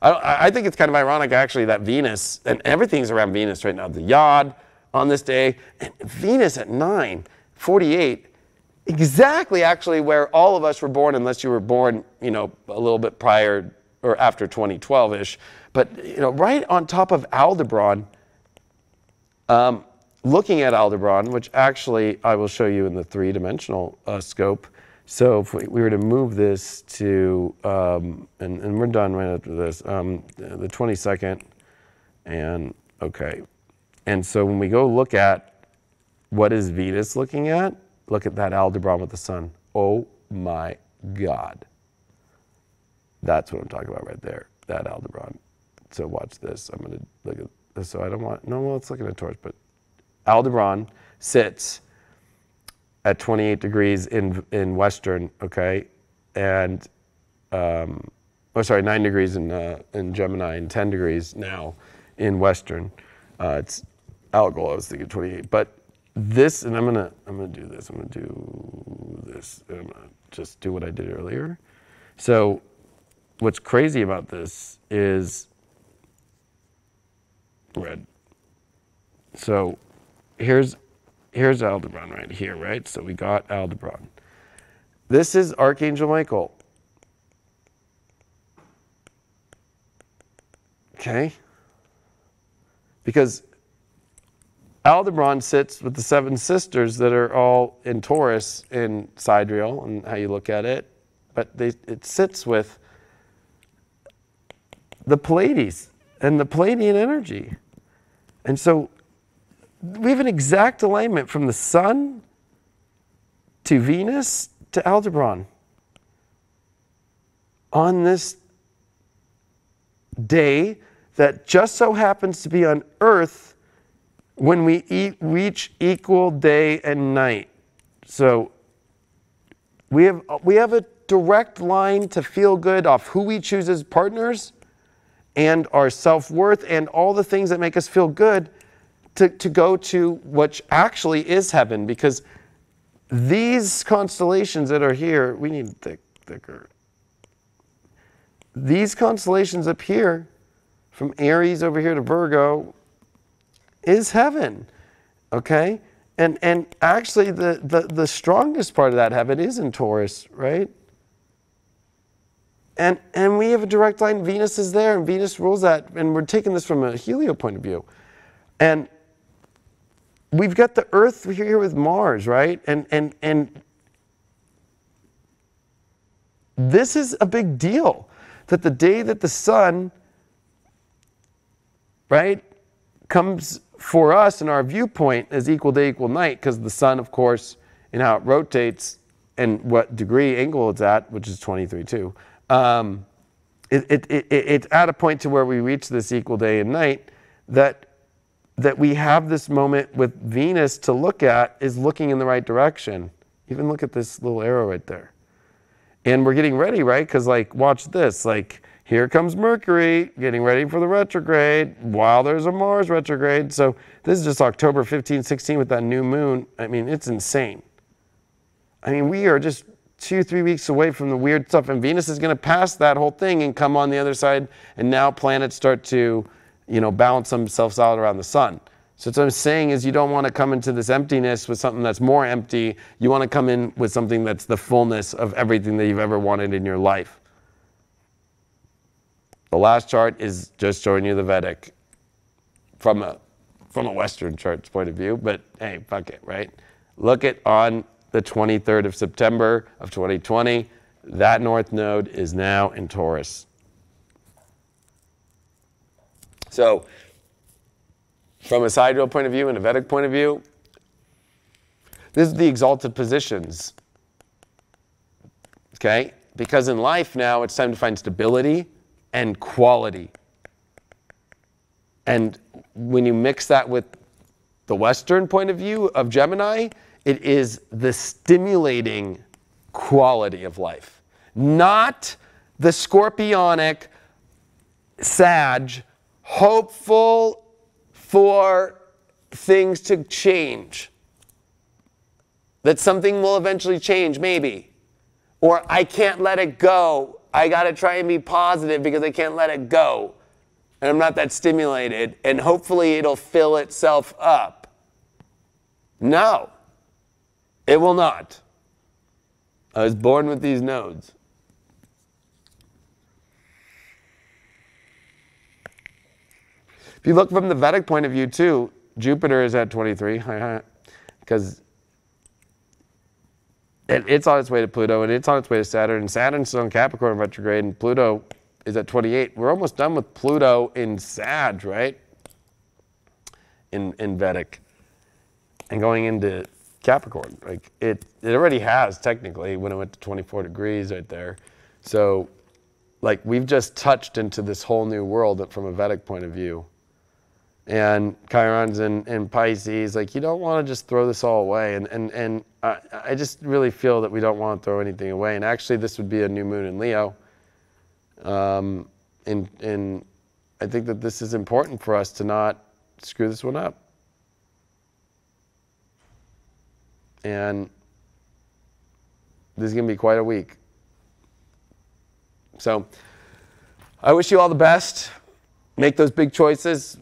Speaker 1: I think it's kind of ironic, actually, that Venus, and everything's around Venus right now. The Yod on this day, and Venus at 9:48, exactly actually where all of us were born, unless you were born, a little bit prior or after 2012-ish. But, right on top of Aldebaran, looking at Aldebaran, which actually I will show you in the three-dimensional scope. So if we were to move this to, and we're done right after this, the 22nd, and okay. And so when we go look at what is Venus looking at, look at that Aldebaran with the sun. Oh my God. That's what I'm talking about right there, that Aldebaran. So watch this. I'm going to look at this. So I don't want, let's look at a torch. But Aldebaran sits at 28 degrees in Western, okay? And, 9 degrees in Gemini and 10 degrees now in Western. It's Algol, I was thinking 28. But this, and I'm gonna do this. I'm gonna do this. And I'm gonna just do what I did earlier. So what's crazy about this is red. So here's Aldebaran right here, right? So we got Aldebaran. This is Archangel Michael. Okay? Because Aldebaran sits with the 7 sisters that are all in Taurus in sidereal and how you look at it, but it sits with the Pleiades and the Pleiadian energy. And so we have an exact alignment from the Sun to Venus to Aldebaran on this day that just so happens to be on Earth when we reach equal day and night. So we have a direct line to feel good off who we choose as partners and our self-worth and all the things that make us feel good to go to which actually is heaven, because these constellations that are here, we need thicker. These constellations up here, from Aries over here to Virgo, is heaven, okay? And actually the strongest part of that heaven is in Taurus, right? And we have a direct line. Venus is there, and Venus rules that, and we're taking this from a helio point of view. And we've got the Earth here with Mars, right? And this is a big deal, that the day that the Sun, right, comes for us in our viewpoint as equal day, equal night, because the Sun, of course, and how it rotates and what degree angle it's at, which is 23 too. It's at a point to where we reach this equal day and night that we have this moment with Venus to look at is looking in the right direction. Even look at this little arrow right there. And we're getting ready, right? Because like, watch this, like here comes Mercury getting ready for the retrograde while there's a Mars retrograde. So this is just October 15, 16 with that new moon. I mean, it's insane. I mean, we are just 2-3 weeks away from the weird stuff, and Venus is going to pass that whole thing and come on the other side, and now planets start to, you know, balance themselves out around the Sun. So what I'm saying is you don't want to come into this emptiness with something that's more empty. You want to come in with something that's the fullness of everything that you've ever wanted in your life. The last chart is just showing you the Vedic from a Western chart's point of view, but hey, fuck it, right? Look at on the 23rd of September of 2020, that North Node is now in Taurus. So, from a sidereal point of view and a Vedic point of view, this is the exalted positions. Okay? Because in life now, it's time to find stability and quality. And when you mix that with the Western point of view of Gemini, it is the stimulating quality of life, not the scorpionic, Sag, hopeful for things to change. That something will eventually change, maybe. Or I can't let it go. I got to try and be positive because I can't let it go. And I'm not that stimulated. And hopefully it'll fill itself up. No. It will not. I was born with these nodes. If you look from the Vedic point of view too, Jupiter is at 23, because it's on its way to Pluto, and it's on its way to Saturn, and Saturn's on Capricorn retrograde, and Pluto is at 28. We're almost done with Pluto in Sag, right? In Vedic. And going into Capricorn, like it already has technically when it went to 24 degrees right there. So like we've just touched into this whole new world from a Vedic point of view. And Chiron's in Pisces, like you don't want to just throw this all away. And I just really feel that we don't want to throw anything away. And actually this would be a new moon in Leo. And I think that this is important for us to not screw this one up. And this is going to be quite a week. So I wish you all the best. Make those big choices.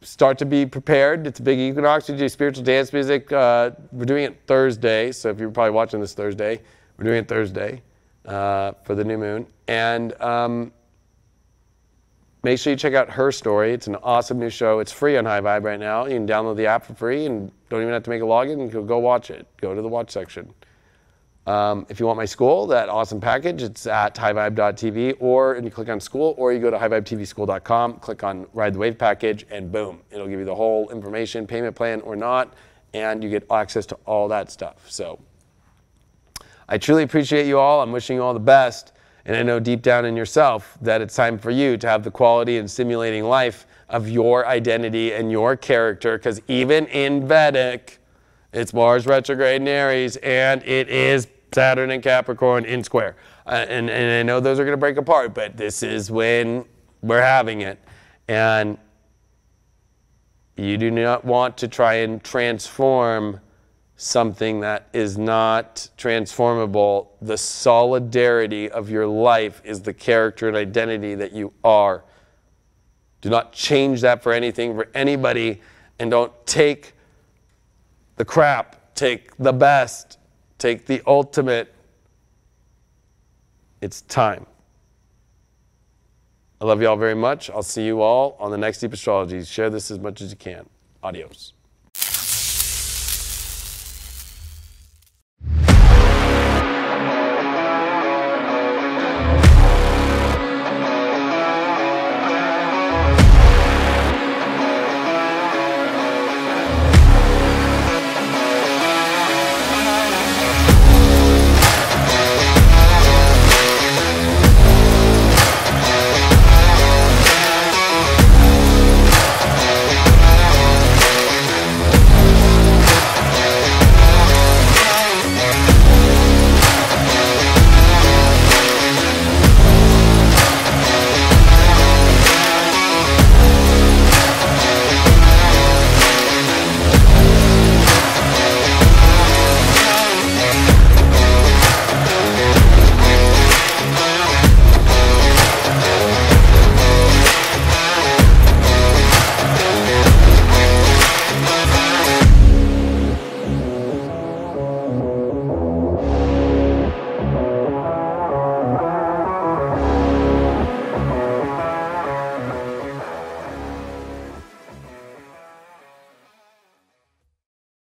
Speaker 1: Start to be prepared. It's a big equinox. We do spiritual dance music. We're doing it Thursday. So if you're probably watching this Thursday, we're doing it Thursday for the new moon. And make sure you check out Her Story. It's an awesome new show. It's free on High Vibe right now. You can download the app for free and don't even have to make a login. You can go watch it. Go to the watch section. If you want my school, that awesome package, it's at highvibe.tv, and you click on school, or you go to highvibetvschool.com, click on Ride the Wave package, and boom, it'll give you the whole information, payment plan or not, and you get access to all that stuff. So I truly appreciate you all. I'm wishing you all the best, and I know deep down in yourself that it's time for you to have the quality and stimulating life of your identity and your character, because even in Vedic, it's Mars retrograde in Aries, and it is Saturn and Capricorn in square. And I know those are going to break apart, but this is when we're having it. And you do not want to try and transform something that is not transformable. The solidarity of your life is the character and identity that you are. Do not change that for anything, for anybody, and don't take the crap. Take the best. Take the ultimate. It's time. I love you all very much. I'll see you all on the next Deep Astrology. Share this as much as you can. Adios.